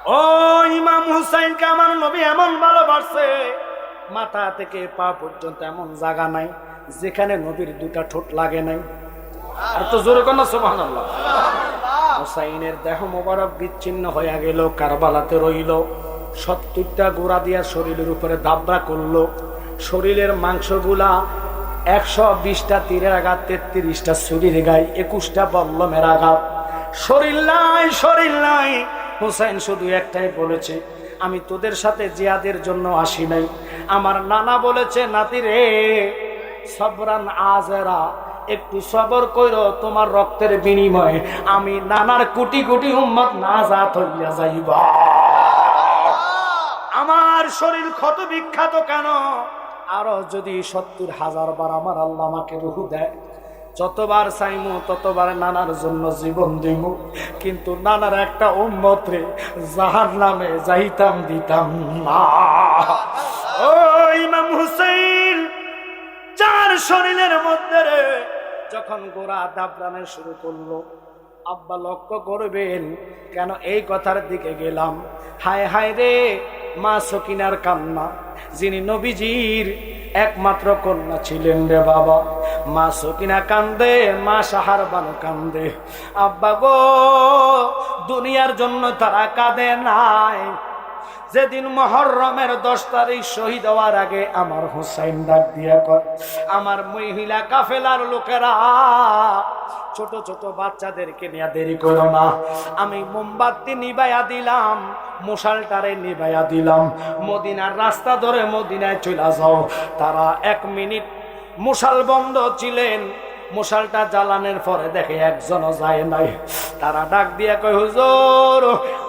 ও ইমাম হুসাইনকে আমার নবী এমন ভালোবাসে, মাথা থেকে পা পর্যন্ত এমন জায়গা নাই যেখানে নবীর দুটা ঠোঁট লাগে নাই। আর তো জোরে কোন সুবহানাল্লাহ। হুসাইনের দেহ মোবারক বিচ্ছিন্ন হয়ে গেল, কারবালাতে রইল। 70টা গোড়া দিয়া শরীরের উপরে দাবড়া করলো। শরীরের মাংসগুলা 120টা তীরের আঘাত, 33টা ছুরির গায়ে, 21টা বল্লমের আঘাত। শরীর নাই, শরীর নাই। হুসাইন শুধু একটাই বলেছে, আমি তোদের সাথে জিহাদের জন্য আসি নাই। আমার নানা বলেছে, নাতি রে সবরান আজেরা, একটু সবর কইরো, তোমার রক্তের বিনিময়ে আমি নানার কোটি কোটি উম্মত নাজাত হইয়া যাইবা। আমার শরীর ক্ষত বিখ্যাত কেন? আরো যদি 70,000 বার আমার আল্লাহ আমাকে রূহ দেয়, যতবার চাইমু ততবার নানার জন্য জীবন দিব, কিন্তু নানার একটা উম্মত রে জাহান্নামে যাইতাম দিতাম না। ও ইমাম হুসাইন, যার শরীরের মধ্যে রে যখন গোড়া দাবরানো শুরু করলো, আব্বা লক্ষ্য করবেন কেন এই কথার দিকে গেলাম। হায় হায় রে, মা সকিনার কান্না, যিনি নবীজির একমাত্র কন্যা ছিলেন রে বাবা। মা সকিনা কান্দে, মা সাহার বানু কান্দে। আব্বা গো, দুনিয়ার জন্য তারা কাঁদে নাই। যেদিন মুহররমের 10 তারিখ শহীদ হওয়ার আগে আমার হুসাইন ডাক দিয়া কয়, আমার মহিলা কাফেলার লোকেরা ছোট ছোট বাচ্চাদেরকে নিয়ে দেরি করো না, আমি মোমবাতি নিবাইয়া দিলাম, মশালটারে নিবাইয়া দিলাম, মদিনার রাস্তা ধরে মদিনায় চলে যাও। তারা 1 মিনিট মশাল বন্ধ ছিলেন, মশালটা জ্বালানোর পরে দেখে একজনও যায় নাই। তারা ডাক দিয়ে কয়, হুজুর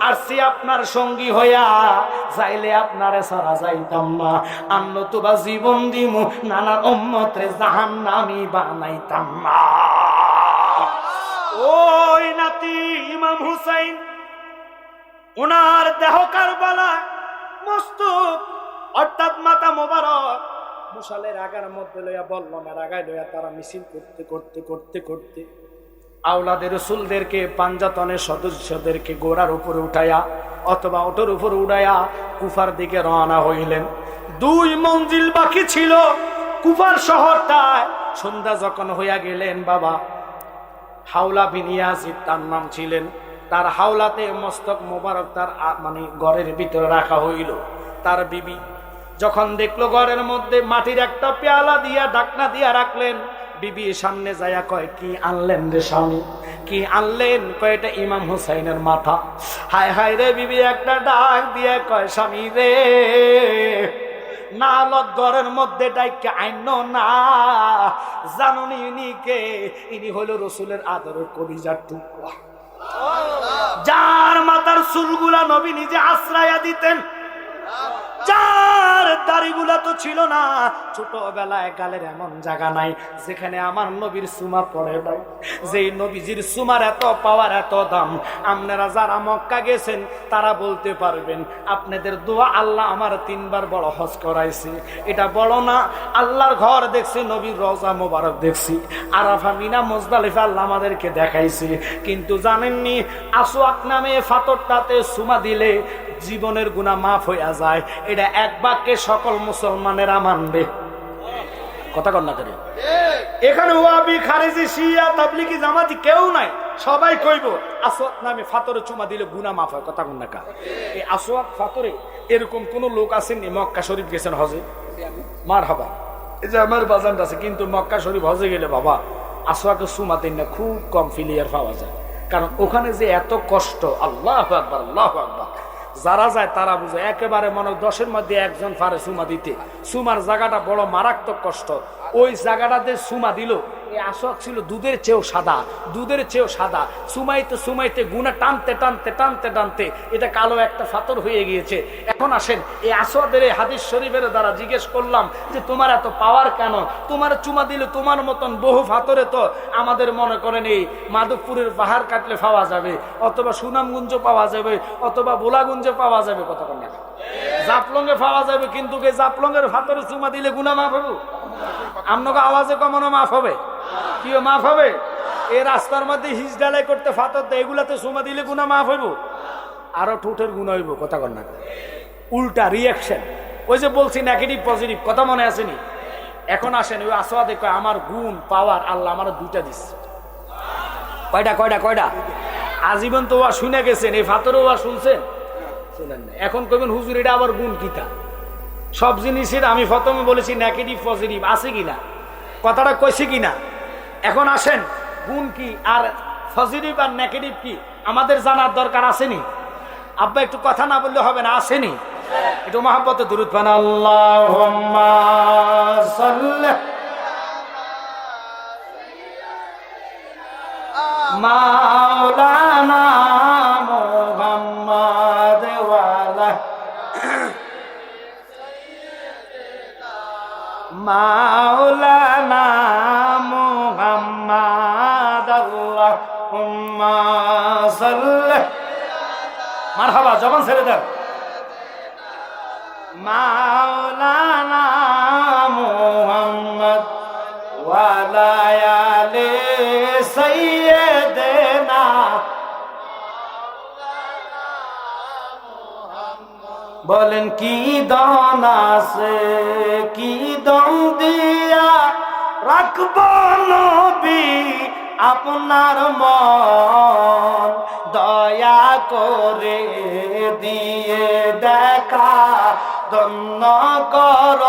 আসছি আপনার সঙ্গী হইয়া, যাইলে আপনারে সারা যাইতাম না, আন্ন তোবা জীবন দিমু, নানার উম্মতরে জাহান্নামী বানাইতাম না। ওই নাতি ইমাম হুসাইন, ওনার দেহ কারবালা, মস্তক অর্থাৎ মাথা মোবারক মশালের আগার মধ্যে লইয়া, বল্লমের আগায় লইয়া তারা মিছিল করতে করতে করতে করতে আওলাদের রসুলদেরকে, পাঞ্জাতনের সদস্যদেরকে গোড়ার উপরে উঠাইয়া অথবা ওটার উপরে উড়াইয়া কুফার দিকে রওনা হইলেন। 2 মঞ্জিল বাকি ছিল কুফার শহরটায়। সন্ধ্যা যখন হইয়া গেলেন, বাবা হাওলা বিন ইয়াজিদ তার নাম ছিলেন, তার হাওলাতে মস্তক মোবারক তার মানে ঘরের ভিতরে রাখা হইল। তার বিবি যখন দেখলো ঘরের মধ্যে মাটির একটা পেয়ালা দিয়া ঢাকনা দিয়া রাখলেন, বিবি সামনে যায়া কয়, কি আনলেন রে স্বামী, কি আনলেন? কয়, এটা ইমাম হুসাইনের মাথা। হায় হায় রে, বিবি একটা ডাক দিয়া কয়, স্বামী রে না ঘরের মধ্যে ডাইকে আইন না, জানুনি ইনি কে? ইনি হলো রসুলের আদরের কলিজার টুকরা, যার মাথার চুলগুলা নবী নিজে আশ্রয়া দিতেন, যার দাড়িগুলা তো ছিল না। ছোটবেলায় গালের এমন জায়গা নাই যেখানে আমার নবীর সুমা পড়ে নাই। যেই নবীজির সুমার এত পাওয়ার, এত দাম, আপনারা যারা মক্কা গেছেন তারা বলতে পারবেন, আপনাদের দোয়া আল্লাহ আমার 3 বার বড় হজ করাইছে। এটা বড় না, আল্লাহর ঘর দেখছি, নবীর রওজা মোবারক দেখছি, আরাফা, মিনা, মুজদালিফা আল্লাহ আমাদেরকে দেখাইছে। কিন্তু জানেননি, আসওয়াক নামে ফাতরটাতে সুমা দিলে জীবনের গুনাহ মাফ হইয়া যায়। এটা এক বাক্যে সকল মুসলমানেরা মানবে। কথা কন না করে, এখানে ওয়াহাবি, খারেজি, শিয়া, তাবলিগি, জামাতি কেউ নাই, সবাই কইব আসওয়াক নামে ফাতরে চুমা দিলে গুনাহ মাফ হয়। কথা কন না কা? এই আসওয়াক ফাতরে এরকম কোন লোক আসেননি মক্কা শরীফ গেছেন হজে? মারহাবা, এই যে আমার বাজান আছে, কিন্তু মক্কা শরীফ হজে গেলে বাবা আসওয়াকে চুমা দেন না, খুব কম ফিলিয়ার পাওয়া যায়। কারণ ওখানে যে এত কষ্ট, আল্লাহু আকবার, আল্লাহু আকবার। যারা যায় তারা বুঝে, একেবারে মনে 10-এর মধ্যে একজন পারে সুমা দিতে। সুমার জায়গাটা বড় মারাত্মক কষ্ট। ওই জায়গাটাতে সুমা দিল, এই আসওয়াক ছিল দুধের চেয়েও সাদা, দুধের চেয়েও সাদা। সুমাইতে সুমাইতে গুনা টানতে টানতে টানতে টানতে এটা কালো একটা ফাতর হয়ে গিয়েছে। এখন আসেন, এই আসওয়াদের এই হাদিস শরীফের দ্বারা জিজ্ঞেস করলাম যে তোমার এত পাওয়ার কেন? তোমার চুমা দিলে তোমার মতন বহু ফাতরে তো আমাদের মনে করেন এই মাধবপুরের পাহাড় কাটলে পাওয়া যাবে, অথবা সুনামগঞ্জ পাওয়া যাবে, অথবা বোলাগঞ্জে পাওয়া যাবে, কথা কন না, জাফলংয়ে পাওয়া যাবে। কিন্তু জাফলংয়ের ফাতরে চুমা দিলে গুনাহ মাফ হবে? আপনাকে আওয়াজে কমানো মাফ হবে? কি মাফ হবে? এই রাস্তার মধ্যে হিজ ঢালাই করতে ফাতর দেয়, এগুলাতে চুমা দিলে গুনাহ মাফ হইব? আরো ঠোঁটের গুণ হইব, কথা কর না, উল্টা রিয়াকশন। ওই যে বলছি নেগেটিভ পজিটিভ, কথা মনে আসেনি? এখন আসেন ওই আসওয়াদে কয় আমার গুণ পাওয়ার আল্লাহ আমার দুইটা দিচ্ছে। কয়টা কয়টা কয়টা? আজীবন তো ওয়া শুনে গেছেন, এই ফাতরও ওয়া শুনছেন, শুনেন না। এখন কইবেন হুজুর এটা আবার গুণ কিতা? সব জিনিসের আমি প্রথমে বলেছি নেগেটিভ পজিটিভ আছে কিনা, কথাটা কইছি কিনা। এখন আসেন গুণ কি আর পজিটিভ আর নেগেটিভ কি আমাদের জানার দরকার আসেনি? আব্বা একটু কথা না বললে হবে না, আসেনি? একটু মহব্বতে দুরূদ পান। আল্লাহুম্মা সাল্লি মাওলানা মুহাম্মদ ওয়া আলা মাওলানা মুহাম্মদ আল্লাহুম্মা সাল্লি, মারহাবা, জবান ছেড়ে দেন। মাওলানা মুহাম্মদ ওয়া আলা আলি সাইয়্যিদিনা, বলেন কি দান আছে, কি দম দিয়া রাখব নবী আপনার মন, দয়া করে দিয়ে দেখা ধন্য কর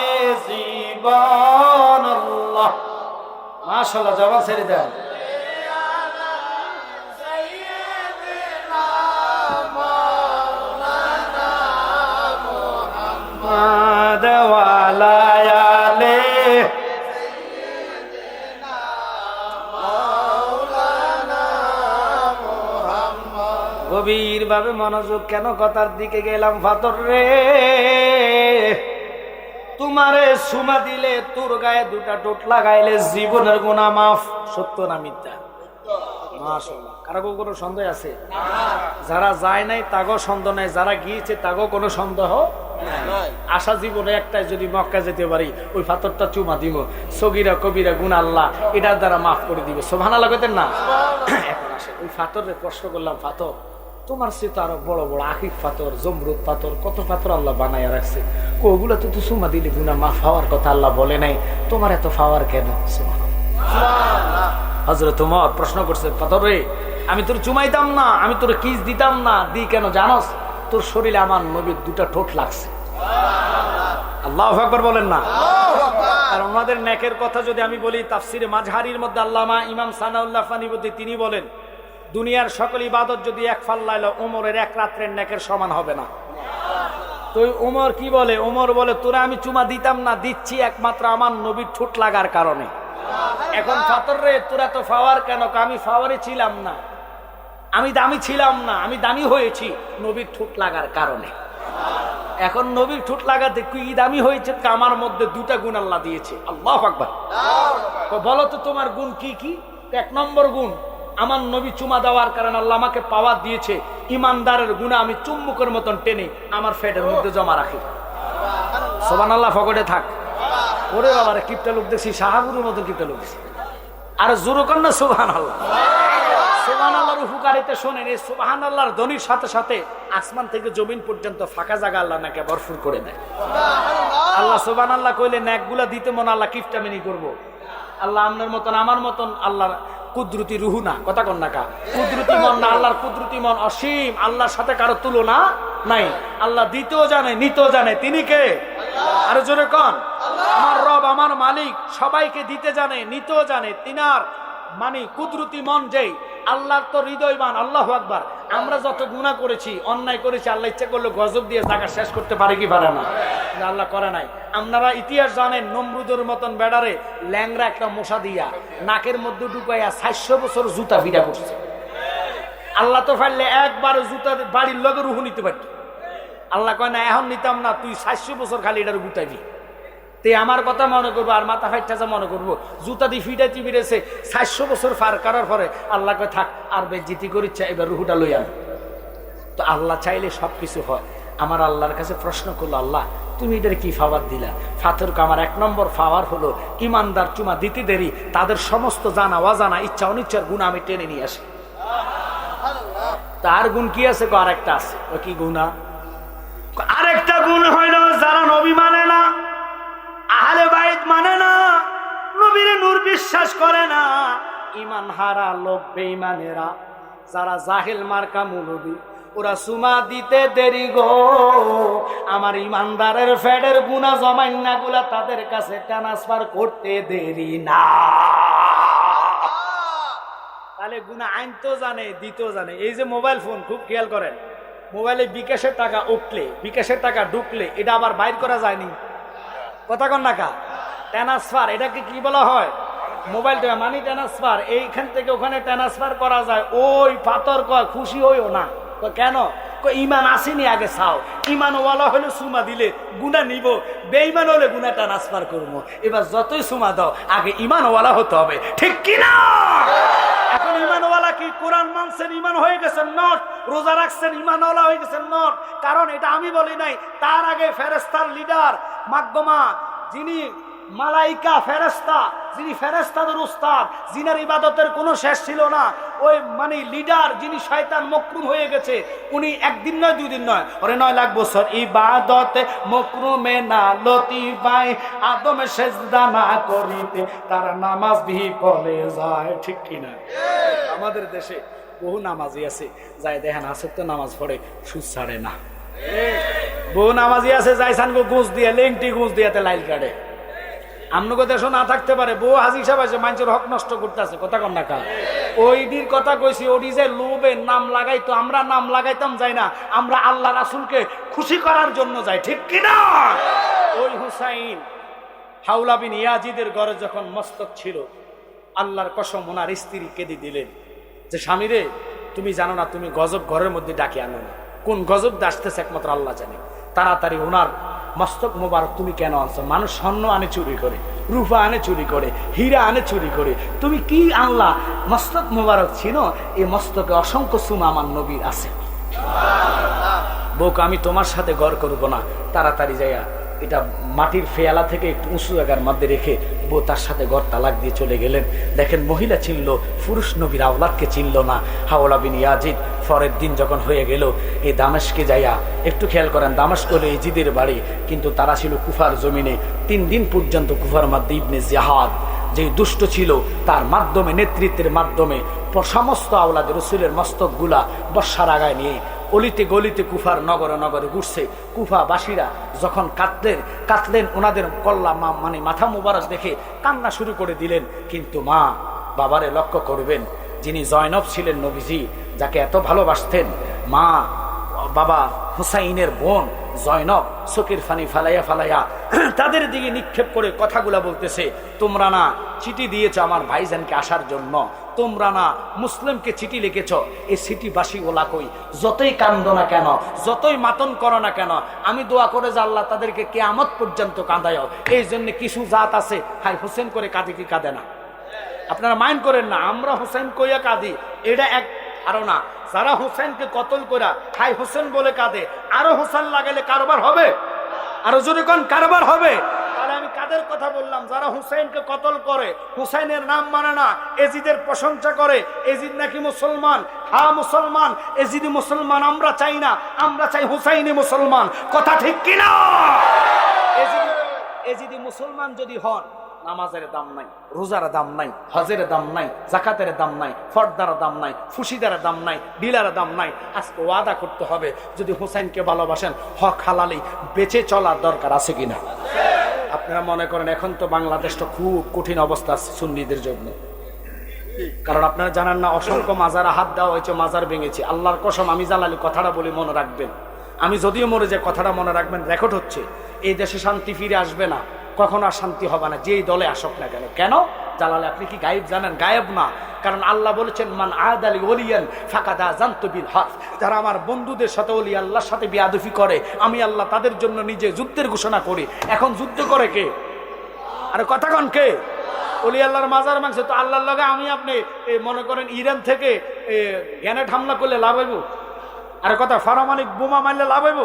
এ জীবন। আল্লাহ মাশাআল্লাহ, জবান ছেড়ে দেন। গভীর ভাবে মনোযোগ, কেন কথার দিকে গেলাম? ফাতর রে, তোমারে সুমা দিলে, তোর গায়ে দুটা টোট লাগাইলে জীবনের গুনাহ মাফ, সত্য না মিথ্যা? মাশাআল্লাহ। কারো কোনো সন্দেহ আছে? যারা যায় নাই তাগো সন্দেহ নাই, যারা গিয়েছে তাগো কোনো সন্দেহ নাই। আশা জীবনে একটাই, যদি মক্কা যেতে পারি ওই ফাতরটা চুমা দিব, সগীরা কবিরা গুনাহ আল্লাহ এটার দ্বারা মাফ করে দিবে। সুবহানাল্লাহ কইতেন না? এখন আসে ওই ফাতরে প্রশ্ন করলাম, ফাতর তোমার সে তো আরো বড় বড় আকিক পাথর, জমরুদ পাথর, কত পাথর আল্লাহ বানাইয়া রাখছে, ওগুলো তো সুমা দিলে গুনাহ মাফ হওয়ার কথা আল্লাহ বলে নাই, তোমার এত পাওয়ার কেন? হযরত ওমর প্রশ্ন করছে, পাথর রে, আমি তোর চুমাইতাম না, আমি তোর কিস দিতাম না, দি কেন জানোস? তোর শরীরে আমার নবীর দুটা ঠোঁট লাগছে। আল্লাহু আকবার বলেন না? আর ওনাদের নেকের কথা যদি আমি বলি, তাফসিরে মাজহারির মধ্যে আল্লামা ইমাম সানাউল্লাহ ফানিবতী তিনি বলেন, দুনিয়ার সকল ইবাদত যদি এক ফাল্লাইল ওমরের এক রাত্রের নেকের সমান হবে না। তো ওমর কি বলে? ওমর বলে, তোরা আমি চুমা দিতাম না, দিচ্ছি একমাত্র আমার নবীর ঠোঁট লাগার কারণে। এখন ফাতর রে, তোরা তো ফাওয়ার কেন? আমি ফাওয়ারে ছিলাম না, আমি দামি ছিলাম না, আমি দামি হয়েছি নবীর ঠোঁট লাগার কারণে। এখন নবীর ঠোঁট লাগাতে কি দামি হয়েছে? আমার মধ্যে দুটা গুণ আল্লাহ দিয়েছে। আল্লাহু আকবার। বলো তো তোমার গুণ কি কি? এক নম্বর গুণ, আমার নবী চুমা দেওয়ার কারণে আল্লাহ আমাকে পাওয়ার দিয়েছে, ইমানদারের গুণা আমি চুম্বকের মতন টেনে আমার ফেটের মধ্যে জমা রাখি। সুবহানাল্লাহ, ফকটে থাক। ওরে বাবা রে, কিপটা লোক দেখছি, শাহাবুরের মতন কিপটা লোক দেখছি। আর জোরে কর না সুবহানাল্লাহ। সুবহানাল্লাহর উপকারিতা শোনেন, এই সুবহানাল্লাহর ধ্বনির সাথে সাথে আসমান থেকে জমিন পর্যন্ত ফাঁকা জায়গা আল্লাহ নাকি ভরপুর করে দেয়। আল্লাহ সুবহানাল্লাহ কইলে নেকগুলা দিতে মন আল্লাহ কিপটামিনি করব। আল্লাহ আপনার মতন আমার মতন আল্লাহর কুদরতি রুহু না, কথা কন না কা, কুদরতি মন না, আল্লাহর কুদরতি মন অসীম, আল্লাহর সাথে কারো তুলনা নাই। আল্লাহ দিতেও জানে, নিতেও জানে, তিনি কে? আরো জোরে কন, আমার রব, আমার মালিক, সবাইকে দিতে জানে, নিতেও জানে, তিনার মানে কুদরতি মন যেই, আল্লাহর তো হৃদয়বান। আল্লাহু আকবার। আমরা যত গুনাহ করেছি, অন্যায় করেছি, আল্লাহ ইচ্ছা করলে গজব দিয়ে জায়গা শেষ করতে পারে কি পারে না? আল্লাহ করে নাই। আপনারা ইতিহাস জানেন, নমরুদের মতন বেড়ারে ল্যাংরা একটা মশা দিয়া নাকের মধ্যে ঢুকাইয়া 400 বছর জুতা ফিরা করছে। আল্লাহ তো পারলে একবার জুতা বাড়ির লগে রুহু নিতে পারত। আল্লাহ কয় না, এখন নিতাম না, তুই 400 বছর খালি এটার গুতাইবি। তে আমার কথা মনে করবো আর মাথা ফাইটা মনে করবো, জুতা দিয়ে ফিটাইতে বেড়েছে 400 বছর পার করার পরে আল্লাহ কয় থাক, আর বেজিতি করিচ্ছে, এবার রুহুটা লই আন। তো আল্লাহ চাইলে সবকিছু হয়। আমার আল্লাহর কাছে প্রশ্ন করলো, আল্লাহ তুমি এটার কি ফাওয়ার দিলা? ফাতরকে আমার 1 নম্বর ফাওয়ার হলো, ইমানদার চুমা দিতে দেরি তাদের সমস্ত জানা অজানা ইচ্ছা অনিচ্ছার গুণ আমি টেনে নিয়ে আসি। তার গুণ কি আছে? আরেকটা আছে। ও কি গুণা? আরেকটা গুণ হইল যারা নবী মানে না, আহলে বাইত মানে না, নবীর নূর বিশ্বাস করে না, ঈমান হারা লোক, বেঈমানেরা, যারা জাহিল মার্কা মুলবি, ওরা সুমা দিতে দেরি গো, আমার ইমানদারের ফেডের গুনাহ জমাইন্না গুলা তাদের কাছে ট্রান্সফার করতে দেরি না। তাহলে গুনাহ আনতেও জানে, দিতেও জানে। এই যে মোবাইল ফোন, খুব খেয়াল করেন, মোবাইলে বিকাশের টাকা উঠলে, বিকাশের টাকা ঢুকলে এটা আবার বাইর করা যায়নি। কথা কন না কা? ট্রান্সফার, এটাকে কি বলা হয়? মোবাইলটা মানি ট্রান্সফার, এইখান থেকে ওখানে ট্রান্সফার করা যায়। ওই পাথর কয় খুশি হইও না। কেন? ইমান আসেনি, আগে চাও। ইমানওয়ালা হলে সুমা দিলে গুনাহ নিব, বেঈমান হলে গুনাহ ট্রান্সফার করবো। এবার যতই সুমা দাও, আগে ইমানওয়ালা হতে হবে, ঠিক কিনা? এখন ইমানওয়ালা কি? কোরআন মানছেন, ইমান হয়ে গেছেন নট। রোজা রাখছেন, ইমানওয়ালা হয়ে গেছেন নট। কারণ এটা আমি বলি নাই, তার আগে ফেরেশতার লিডার মাগমা, যিনি মালাইকা ফেরেশতা, যিনি ফেরেশতাদের উস্তাদ, যিনার ইবাদতের কোনো শেষ ছিল না, ওই মানে লিডার, যিনি শয়তান মকরুম হয়ে গেছে, উনি একদিন নয়, 2 দিন নয়, ওরে 9 লাখ বছর ইবাদতে মকরুমে না লতিফাই, আদম সেজদা না করিতে তার নামাজ বিফলে যায়, ঠিক কিনা? আমাদের দেশে বহু নামাজি আছে, যাই দেখেন আছে তো নামাজ পড়ে, সুদ ছাড়ে না। বহু নামাজি আছে, যাই সানগো গুঁজ দিয়ে, লেংটি গুঁজ দিয়াতে লাইল কাটে। আমনগো দেশও না থাকতে পারে, বউ হাজি সাহেব আছে, মানুষের হক নষ্ট করতেছে। কথা কন না কা? ওইদির কথা কইছি, ওডি যে লোভে নাম লাগাইতো, আমরা নাম লাগাইতাম যাই না, আমরা আল্লাহ রাসূলকে খুশি করার জন্য যাই, ঠিক কিনা? ওই হুসাইন হাওলা বিন ইয়াজিদের ঘরে যখন মস্তক ছিল, আল্লাহর কসম ওনার স্ত্রী কেঁদে দিলেন যে স্বামী রে, তুমি জানো না তুমি গজব ঘরের মধ্যে ডাকে আনো না, কোন গজব আসতেছে একমাত্র আল্লাহ জানে। তাড়াতাড়ি ওনার মস্তক মোবারক তুমি কেন আনছো? মানুষ স্বর্ণ আনে চুরি করে, রূপা আনে চুরি করে, হীরা আনে চুরি করে, তুমি কি আনলা? মস্তক মোবারক ছিল, এই মস্তকে অসংখ্য সুমা আমার নবীর আছে। বউকে আমি তোমার সাথে গড় করবো না, তাড়াতাড়ি যাইয়া এটা মাটির ফেয়ালা থেকে একটু উঁচু জায়গার মধ্যে রেখে বউ তার সাথে ঘর তালাক দিয়ে চলে গেলেন। দেখেন মহিলা চিনল, পুরুষ নবীর আওলাদকে চিনল না। হাওলা বিন ইয়াজিদ পরের দিন যখন হয়ে গেল, এই দামেশকে যাইয়া, একটু খেয়াল করেন, দামেশক হলো ইজিদের বাড়ি, কিন্তু তারা ছিল কুফার জমিনে। 3 দিন পর্যন্ত কুফার মধ্যে ইবনে জিহাদ, যে দুষ্ট ছিল, তার মাধ্যমে, নেতৃত্বের মাধ্যমে সমস্ত আওলাদের রসুলের মস্তকগুলা বর্ষার আগায় নিয়ে অলিতে গলিতে কুফার নগরে নগরে ঘুরছে। কুফাবাসীরা যখন কাঁদলেন, ওনাদের কল্লা মানে মাথা মুবারক দেখে কান্না শুরু করে দিলেন। কিন্তু মা বাবারে লক্ষ্য করবেন, যিনি জয়নব ছিলেন নবীজি, যাকে এত ভালোবাসতেন, মা বাবা হুসাইনের বোন জয়নব চোখের ফানি ফালাইয়া ফালাইয়া তাদের দিকে নিক্ষেপ করে কথাগুলা বলতেছে, তোমরা না চিঠি দিয়েছ আমার ভাইজানকে আসার জন্য, তোমরা না মুসলিমকে চিঠি লিখেছ, এই চিঠিবাসী ওলা কই, যতই কান্দো না কেন, যতই মাতন করো না কেন, আমি দোয়া করে যে আল্লাহ তাদেরকে কিয়ামত পর্যন্ত কাঁদায়। এই জন্য কিছু জাত আছে, হাই হোসেন করে কাঁদে কি কাঁদে না? আপনারা মাইন্ড করেন না, আমরা হোসেন কইয়া কাঁদি, এটা এক ধারণা। যারা হোসেনকে কতল করা হাই হোসেন বলে কাঁদে, আরো হোসেন লাগালে কারবার হবে, আরো জোরে কোন কারবার হবে। তাহলে আমি কাদের কথা বললাম? যারা হুসাইনকে কতল করে, হুসাইনের নাম মানে না, এজিদের প্রশংসা করে, এজিদ নাকি মুসলমান। হ্যাঁ মুসলমান, এজিদি মুসলমান আমরা চাই না, আমরা চাই হুসাইনি মুসলমান। কথা ঠিক কিনা? এজিদি মুসলমান যদি হন, নামাজের দাম নাই, রোজার দাম নাই, হজের দাম নাই, জাকাতের দাম নাই, ফর্দার দাম নাই, ফুসিদার দাম নাই, ডিলার দাম নাই। আজকে ওয়াদা করতে হবে, যদি হুসাইনকে ভালোবাসেন, হক হালালি বেঁচে চলার দরকার আছে কিনা? আপনারা মনে করেন এখন তো বাংলাদেশটা খুব কঠিন অবস্থা আছে সুন্নিদের জন্য, কারণ আপনারা জানেন না, অসংখ্য মাজারে হাত দেওয়া হয়েছে, মাজার ভেঙেছে। আল্লাহর কসম, আমি জালালি কথাটা বলি, মনে রাখবেন। আমি যদিও মরে যে কথাটা মনে রাখবেন, রেকর্ড হচ্ছে। এই দেশে শান্তি ফিরে আসবে না, কখনো আর শান্তি হবে না, যেই দলে আসক না কেন। কেন জালালে? আপনি কি গায়েব জানেন? গায়েব না, কারণ আল্লাহ বলেছেন, মান আদালি ওলিয়ান ফাকাদ আযানতু বিল হক। যারা আমার বন্ধুদের সাথে ওলি আল্লাহর সাথে বিয়াদফি করে, আমি আল্লাহ তাদের জন্য নিজে যুদ্ধের ঘোষণা করি। এখন যুদ্ধ করে কে? আরে কথা কন কে? ওলি আল্লাহর মাজার মাংস তো আল্লাহর লগে আমি আপনি মনে করেন ইরান থেকে গ্যানেট হামলা করলে লাভ হইব? আরে কথা, পারমাণবিক বোমা মারলে লাভ হইব?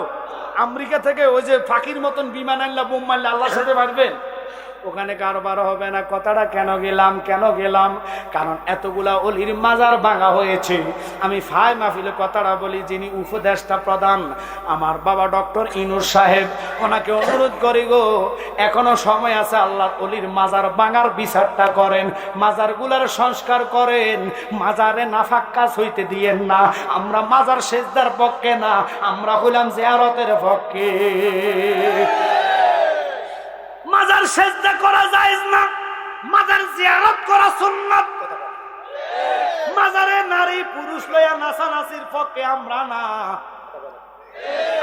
আমেরিকা থেকে ওই যে ফাঁকির মতন বিমান আনলা বোম মারলে আল্লাহর সাথে পারবেন? ওখানে কারবার হবে না। কথাটা কেন গেলাম কারণ এতগুলা অলির মাজার ভাঙা হয়েছে। আমি ফাই মাহফিলে কথাটা বলি, যিনি উপদেষ্টা প্রধান আমার বাবা ডক্টর ইনুস সাহেব, ওনাকে অনুরোধ করি গো, এখনো সময় আছে, আল্লাহর অলির মাজার ভাঙার বিচারটা করেন, মাজারগুলার সংস্কার করেন, মাজারে নাফাক কাজ হইতে দিয়েন না। আমরা মাজার সেজদার পক্ষে না, আমরা হইলাম জিয়ারতের পক্ষে। মাজার সেজদা করা জায়েজ না, মাজার জিয়ারত করা সুন্নাত। মাজারে নারী পুরুষ লইয়া নাচানাচির পক্ষে আমরা না।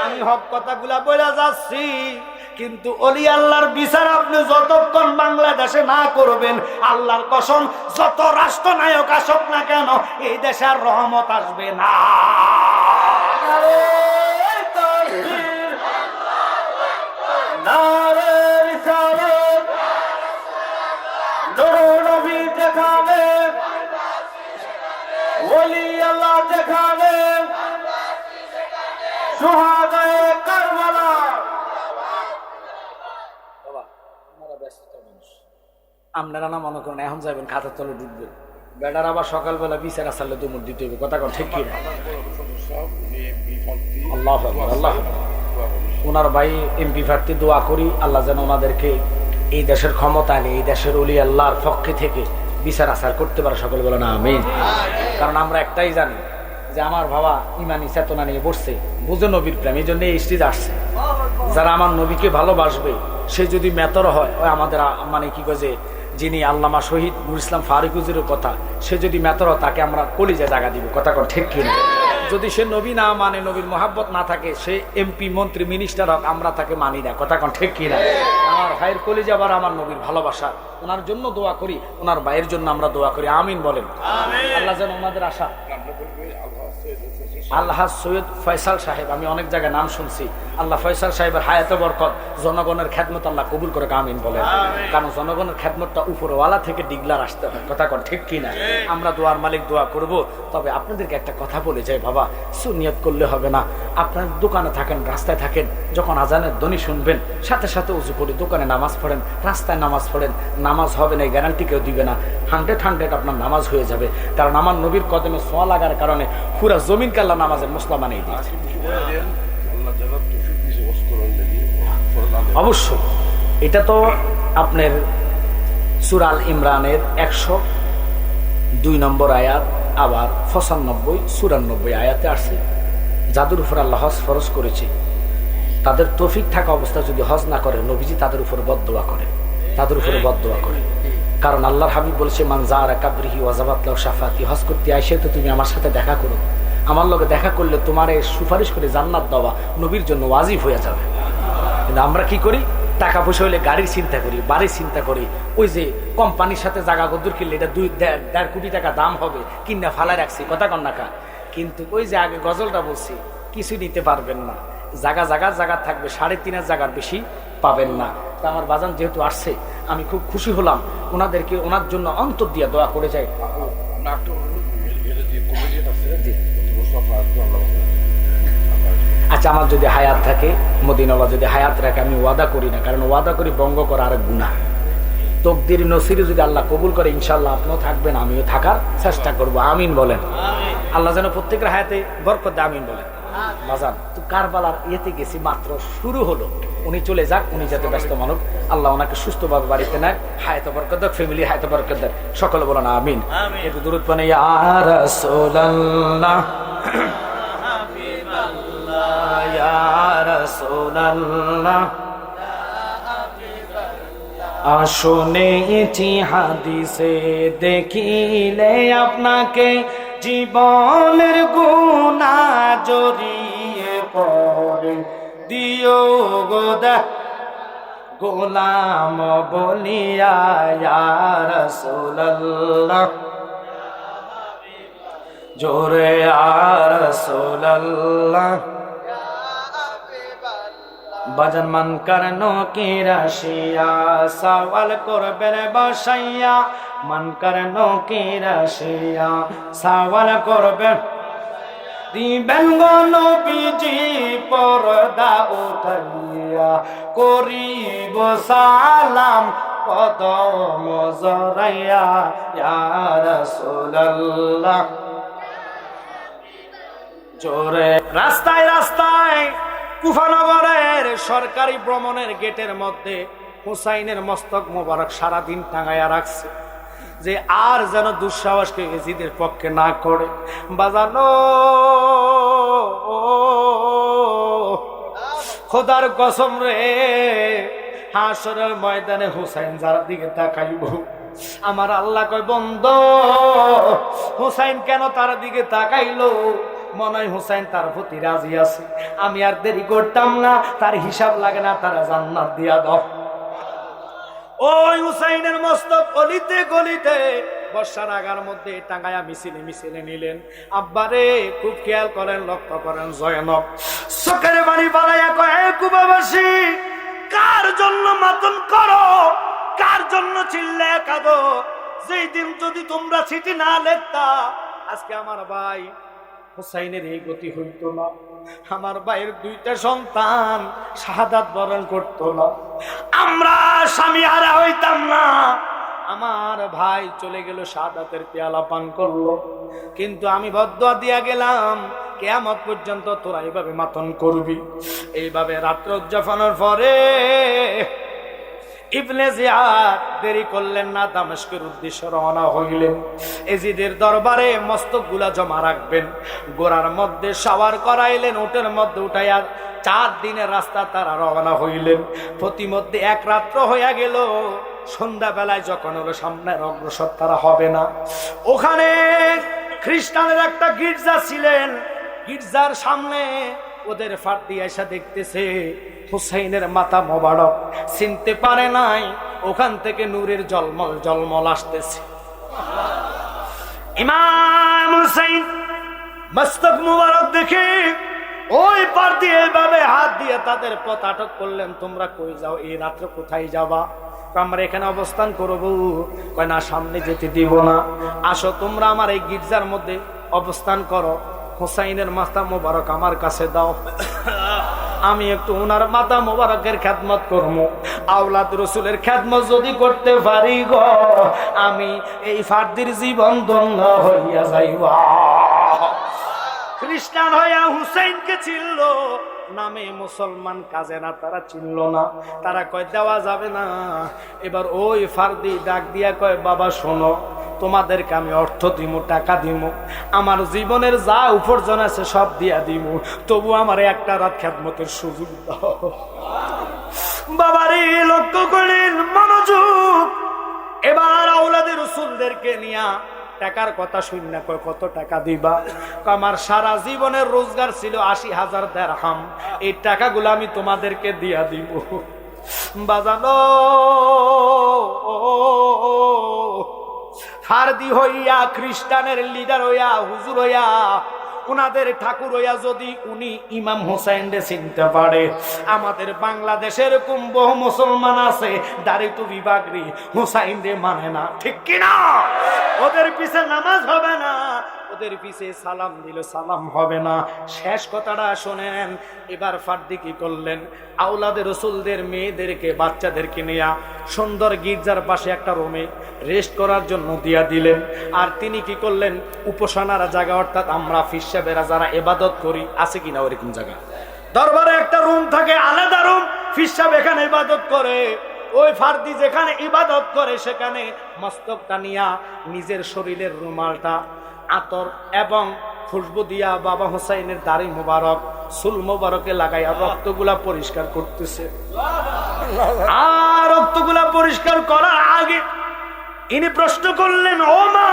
আমি হক কথাগুলা বলে যাচ্ছি, কিন্তু ওলি আল্লাহর বিচার আপনি যতক্ষণ বাংলাদেশে না করবেন, আল্লাহর কসম যত রাষ্ট্রনায়ক আসুক না কেন, এই দেশে আর রহমত আসবে না। দেখাবে ওলি আল্লাহ, দেখাবে সুহাদায়ে কারবালা। বাবা আপনারা ব্যস্ততা মানুষ, আপনারা না মনে করেন এখন যাবেন খাতার তলে ঢুকবেন, বেটার আবার সকালবেলা বিচার আসালে দুমুর দিতে হবে। কথা কন ঠিক কি? আল্লাহ আল্লাহ, ওনার ভাই এমপি প্রার্থী, দোয়া করি আল্লাহ যেন ওনাদেরকে এই দেশের ক্ষমতা নেই, এই দেশের ওলি আল্লাহর পক্ষে থেকে বিচার আচার করতে পারে। সকলে বলে না আমিন। কারণ আমরা একটাই জানি যে আমার বাবা ইমানি চেতনা নিয়ে বসছে, বুঝে নবীর প্রেম, এই জন্য এই স্টেজ আসছে। যারা আমার নবীকে ভালোবাসবে, সে যদি মেতর হয়, ওই আমাদের মানে কি কয় যে যিনি আল্লামা শহীদ নুর ইসলাম ফারুক হুজুরের কথা, সে যদি মেতর হয়, তাকে আমরা কলিজা জায়গা দিব। কথা কর ঠিক কিনা? যদি সে নবী না মানে, নবীর মহাব্বত না থাকে, সে এমপি মন্ত্রী মিনিস্টার হোক, আমরা তাকে মানি না। কথা কন ঠিক কিনা? আমার ভাইয়ের কলিজা আবার আমার নবীর ভালোবাসা, ওনার জন্য দোয়া করি, ওনার ভাইয়ের জন্য আমরা দোয়া করি। আমিন বলেন। আল্লাহ যেন ওনাদের আশা। আল্লাহ সৈয়দ ফয়সাল সাহেব, আমি অনেক জায়গায় নাম শুনছি, আল্লাহ ফয়সাল সাহেবের হায়াতে বরকত, জনগণের খেদমত আল্লাহ কবুল করে। আমিন বলেন। কারণ জনগণের খেদমতটা উপরওয়ালা থেকে ডিগলার আসতে হয়। কথা কন ঠিক কিনা? আমরা দোয়ার মালিক, দোয়া করব। তবে আপনাদেরকে একটা কথা বলে যাই বাবা, সুনিয়ত করলে হবে না। আপনার দোকানে থাকেন, রাস্তায় থাকেন, যখন আজানের ধ্বনি শুনবেন, সাথে সাথে উজু করে দোকানে নামাজ পড়েন, রাস্তায় নামাজ পড়েন। নামাজ হবে না এই গ্যারান্টি কেউ দিবে না, 100 আপনার নামাজ হয়ে যাবে। কারণ আমার নবীর কদমে ছোঁয়া লাগার কারণে পুরা জমিনকে আল্লাহ নামাজের মসলা বানিয়ে দিয়েছে। অবশ্যই এটা তো আপনার সূরা আল ইমরানের 102 নম্বর আয়াত, আবার 95, 94 আয়াতে আসছে, যাদের উপর আল্লাহ হজ ফরজ করেছে, তাদের তৌফিক থাকা অবস্থা যদি হজ না করে, নবীজি তাদের উপর বদদোয়া করে, তাদের উপরে বদদোয়া করে। কারণ আল্লাহর হাবিব বলছে, মান যারা কাবরিহি ওয়াজাবাত লাহু শাফাতি, হজ করতে আইসে তো তুমি আমার সাথে দেখা করো, আমার লগে দেখা করলে তোমার সুপারিশ করে জান্নাত দেওয়া নবীর জন্য ওয়াজিব হয়ে যাবে। কিন্তু আমরা কি করি? টাকা পয়সা হলে গাড়ির চিন্তা করি, বাড়ির চিন্তা করি, ওই যে কোম্পানির সাথে জায়গা গদ্দুর কিনলে এটা 2.5 কোটি টাকা দাম হবে, কিনা ফালা রাখছি। কথা কন না কা? কিন্তু ওই যে আগে গজলটা বলছি, কিছু নিতে পারবেন না, জায়গা থাকবে, 3.5 জায়গার বেশি পাবেন না। তা আমার বাজান যেহেতু আসছে, আমি খুব খুশি হলাম, ওনাদেরকে ওনার জন্য অন্তর দিয়ে দোয়া করে যাই। আচ্ছা, আমার যদি হায়াত থাকে, মদিনাওয়ালা যদি হায়াত রাখে, আমি ওয়াদা করি না, কারণ ওয়াদা করি ভঙ্গ করা আরেক গুনাহ। তকদির নসিরে যদি আল্লাহ কবুল করে, ইনশাআল্লাহ আপনিও থাকবেন, আমিও থাকার চেষ্টা করব। আমিন বলেন। আল্লাহ যেন প্রত্যেকের হায়াতে বরকত দেয়। আমিন বলেন। বাজান তো কারবালার ইয়েতে গেছি, মাত্র শুরু হলো, উনি চলে যাক, উনি যাতে ব্যস্ত মানুষ, আল্লাহ ওনাকে সুস্থভাবে বাড়িতে নেয়, হায়াতে বরকত দেয়, ফ্যামিলি হায়াতে বরকত দেয়। সকলে বলেন আমিন। একটু দরুদ পড়েন, ইয়া রাসূলুল্লাহ, ইয়া রাসূলুল্লাহ, শুনেছি হাদিসে দেখিলে আপনাকে জীবনের গুনাহ জড়িয়ে পড়ে, দিও গোদা গোলাম বলিয়া, ইয়া রাসূলুল্লাহ, জোরে ইয়া রাসূলুল্লাহ। বাজান মান কারনো কি রাশিয়া, সওয়াল করবেন বসাইয়া, মান কারনো কি রাশিয়া, সওয়াল করবেন দিবেন গো নবীজি পর্দা উঠাইয়া, করিব সালাম কদম জড়াইয়া ইয়া রাসূলুল্লাহ। জোরে রাস্তায় রাস্তায় কুফানগরের সরকারি ভ্রমণের গেটের মধ্যে হুসাইনের মস্তক মোবারক সারাদিন টাঙাইয়া রাখছে, যে আর যেন দুঃসাহসকে এজিদের পক্ষে না করে। বাজানো খোদার কসম রে, হাসরের ময়দানে হুসাইন যার দিকে তাকাইব, আমার আল্লাহ কয় বন্ধ হুসাইন কেন তার দিকে তাকাইলো? মনে হয় হুসাইন তার প্রতি রাজি আছে, আমি আর দেরি করতাম না, তার হিসাব লাগে না, তারা জান্নাত দিয়া দাও। ওই হুসাইনের মস্তক গলিতে গলিতে বর্ষার আগার মধ্যে টাঙ্গায়া মিছিলে মিছিলে নিলেন। আব্বারে খুব খেয়াল করেন, লক্ষ্য করেন। জয়নব চোখের বাড়ি বাড়াইয়া কয়, কুবাবাসী কার জন্য মাতন করো, কার জন্য চিল্লে কাঁদো? যেই দিন যদি তোমরা চিঠি না লেখতা, আজকে আমার ভাই হুসাইনের এই গতি হইতো না, আমার ভাইয়ের দুইটা সন্তান শাহাদাত বরণ করতো না, আমরা স্বামী হারা হইতাম না, আমার ভাই চলে গেল শাহাদাতের পেয়ালা পান করলো, কিন্তু আমি বদদুয়া দিয়া গেলাম কিয়ামত পর্যন্ত তোরা এইভাবে মাতন করবি। এইভাবে রাত্র উদযাপনের পরে ইবনে জিয়াদ দেরি করলেন না, দামেস্কের উদ্দেশ্যে রওনা হইলেন। এজিদের দরবারে মস্তকগুলা জমা রাখবেন, গোড়ার মধ্যে সাওয়ার করাইলেন, উটের মধ্যে উঠাইয়া 4 দিনের রাস্তা তারা রওনা হইলেন। প্রতিমধ্যে এক রাত্র হইয়া গেল। সন্ধ্যাবেলায় যখন হলো সামনের অগ্রসর তারা হবে না, ওখানে খ্রিস্টানের একটা গির্জা ছিলেন, গির্জার সামনে ওদের ফার্দি এসে দেখতেছে হুসাইনের মাথা মোবারক, চিনতে পারে নাই, ওখান থেকে নূরের জলমল জলমল আসতেছে। ইমাম হুসাইন মস্তক মুবারক দেখে ওই ফার্দি এইভাবে হাত দিয়ে তাদের পথ আটক করলেন। তোমরা কই যাও, এই রাত্রে কোথায় যাবা? আমরা এখানে অবস্থান করবো। কয় না, সামনে যেতে দিব না, আসো তোমরা আমার এই গির্জার মধ্যে অবস্থান করো, হুসাইনের মাথা মোবারক আমার কাছে দাও, আমি একটু ওনার মাথা মোবারকের খেদমত করবো। আওলাদ রসুলের খেদমত যদি করতে পারি গো, আমি এই ফার্দির জীবন ধন্য হইয়া যাইবা। খ্রিস্টান হইয়া হুসাইনকে চিনল, নামে মুসলমান, কাজে না, তারা চিনল না। তারা কয় দেওয়া যাবে না। এবার ওই ফার্দি ডাক দিয়া কয়, বাবা শোনো, তোমাদেরকে আমি অর্থ দিমু, টাকা দিমু, আমার জীবনের যা উপার্জন আছে সব দিয়া দিমু, তবু আমার একটা রাত খেদমতের সুযোগ দাও। বাবারে লক্ষ্য করেন, মনোযোগ। এবার আওলাদের রাসূলদেরকে নিয়া টাকার কথা শুননা, কয় কত টাকা দিবা? আমার সারা জীবনের রোজগার ছিল 80,000 দিরহাম, এই টাকাগুলো আমি তোমাদেরকে দিয়া দিব। বাজানো ফার্দি হইয়া, খ্রিস্টানের লিডার হইয়া, হুজুর হইয়া, উনাদের ঠাকুর হইয়া যদি উনি ইমাম হুসাইন রে চিনতে পারে, আমাদের বাংলাদেশে এরকম বহু মুসলমান আছে দাড়ি টুপি বাগরি, হুসাইন রে মানে না, ঠিক কিনা? ওদের পিছে নামাজ হবে না, ওদের পিছে সালাম দিল সালাম হবে না। শেষ কথাটা শোনেন। এবার ফার্দি কি করলেন? আওলাদের রাসূলদের মেয়েদেরকে, বাচ্চাদেরকে নিয়ে সুন্দর গির্জার পাশে একটা রুমে রেস্ট করার জন্য দিয়া দিলেন। আর তিনি কি করলেন? উপাসনার জায়গা, অর্থাৎ আমরা ফিরসাবেরা যারা ইবাদত করি, আছে কিনা ওরকম জায়গা, দরবারে একটা রুম থাকে, আলাদা রুম, ফিরসাব এখানে ইবাদত করে। ওই ফার্দি যেখানে ইবাদত করে সেখানে মস্তকটা নিয়া নিজের শরীরের রুমালটা আতর এবং খুশবু দিয়া বাবা হুসাইনের দাড়ি মোবারক, চুল মোবারকে লাগাইয়া রক্তগুলা পরিষ্কার করতেছে। আর রক্তগুলা পরিষ্কার করার আগে ইনি প্রশ্ন করলেন, ও মা,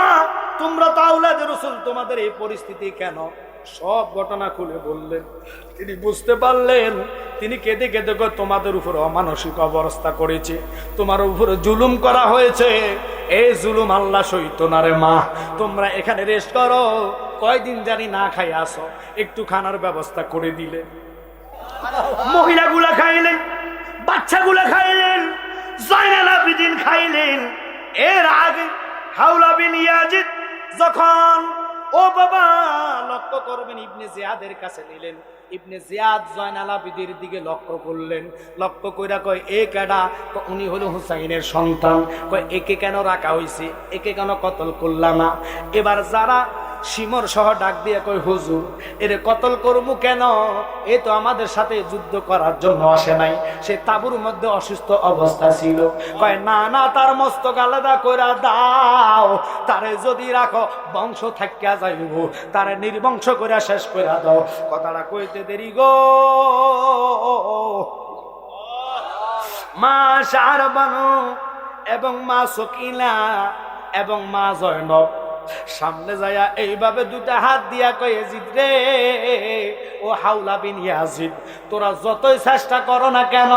তোমরা তো আওলাদের রাসূল, তোমাদের এই পরিস্থিতি কেন? সব ঘটনা খুলে বললেন। তিনি বুঝতে পারলেন, তিনি কেঁদে কেঁদে তোমাদের উপর অমানসিক অবস্থা করেছে, তোমার উপরে জুলুম করা হয়েছে, এই জুলুম আল্লাহ সইত না রে মা, তোমরা এখানে রেস্ট করো, কয়দিন জানি না খাই আসো, একটু খানার ব্যবস্থা করে দিলেন। মহিলাগুলা খাইলেন, বাচ্চাগুলা খাইলেন, জয়নাল আবেদিন খাইলেন। এর আগে হাওলা বিন ইয়াজিদ যখন, ও বাবা লক্ষ্য করবেন, ইবনে জিয়াদের কাছে নিলেন, ইবনে জিয়াদ জয়নাল আবেদীর দিকে লক্ষ্য করলেন, লক্ষ্য কইরা কয় এ কেডা? উনি হলো হুসাইনের সন্তান। কয় একে কেন রাখা হইছে, একে কেন কতল করলাম না? এবার যারা শিমর সহ ডাক দিয়ে কয় হুজুর এরে কতল করবো কেন? এ তো আমাদের সাথে যুদ্ধ করার জন্য আসে নাই, সে তাঁবুর মধ্যে অসুস্থ অবস্থা ছিল। কয় না না, তার মস্তক আলাদা কইরা দাও, তারে যদি রাখো বংশ থাকিয়া যাইব, তারে নির্বংশ কইরা শেষ কইরা দাও। কথাটা কইতে দেরি গো, মা শাহরবানু এবং মা সকিনা এবং মা জয়নব সামনে যায়া এইভাবে দুটা হাত দিয়া কয় ইয়াজিদ রে, ও হাওলা বিন ইয়াজিদ, তোরা যতই চেষ্টা করো না কেন,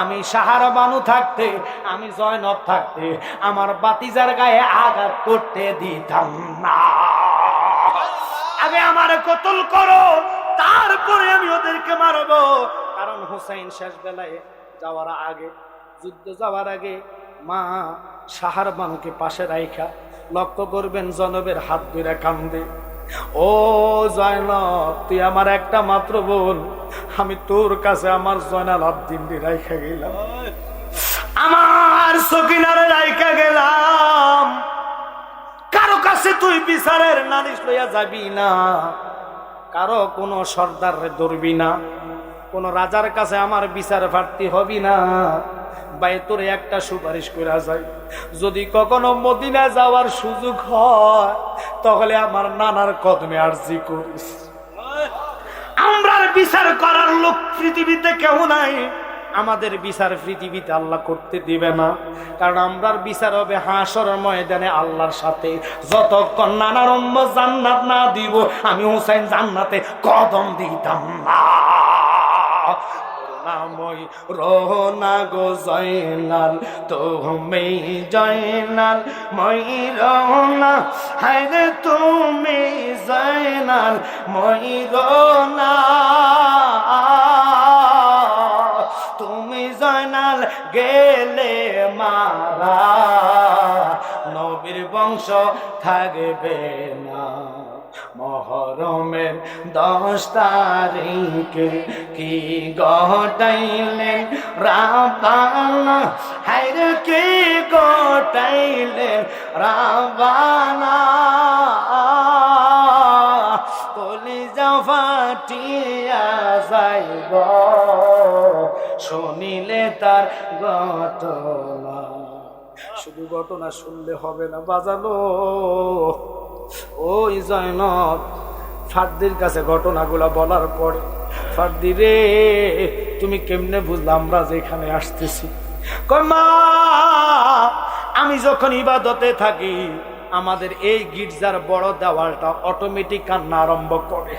আমি শাহরবানু থাকতে, আমি জয়নব থাকতে আমার বাতিজার গায়ে আঘাত করতে দিতাম না। আগে আমারে কতল করো, তারপরে আমি ওদেরকে মারবো। কারণ হুসাইন শেষ বেলায় যাওয়ার আগে, যুদ্ধ যাওয়ার আগে মা শাহরবানুকে পাশে রাইখা লক্ষ্য করবেন জনবের হাত ধরে কান্দে, ও জয়নব তুই আমার একটা মাত্র বোন, আমি তোর কাছে আমার জয়নাল আবদিন রাইখা গেলাম, আমার সকিনারে রাইখা গেলাম, কারো কাছে তুই বিচারের নালিশ লইয়া যাবি না, কারো কোনো সর্দারে ধরবি না, কোন রাজার কাছে আমার বিচার প্রার্থী হবি না। ভাই তোর একটা সুপারিশ করা যায়, যদি কখনো মদিনা যাওয়ার সুযোগ হয় তাহলে আমার নানার কদমে আরজি করিস। আমরার বিচার করার লোক পৃথিবীতে কেউ নাই, আমাদের বিচার পৃথিবীতে আল্লাহ করতে দিবে না, কারণ আমরার বিচার হবে হাসর ময়দানে আল্লাহর সাথে। যতক্ষণ নানার উম্মত জান্নাত না দিব, আমি হুসাইন জান্নাতে কদম দিতাম না। নামই রোনা গো জয়নাল, তুমি জয়নাল মই রোনা, হায়রে তুমি জয়নাল মই রোনা, তুমি জয়নাল গেলে মারা, নবীর বংশ থাকবে না। মহরমের 10 তারিখে কি ঘটাইলেন রাবানা, হায়রে কি ঘটাইলেন রাবানা, কলিজা ফাটিয়া যাইব শুনিলে তার ঘটনা। শুধু ঘটনা শুনলে হবে না বাজানো, ওই জয়নব ফার্দির কাছে ঘটনাগুলা বলার পরে, ফার্দি রে তুমি কেমনে বুঝলা আমরা যেখানে আসতেছি? কয় মা আমি যখন ইবাদতে থাকি আমাদের এই গির্জার বড় দেওয়ালটা অটোমেটিক কান্না আরম্ভ করে,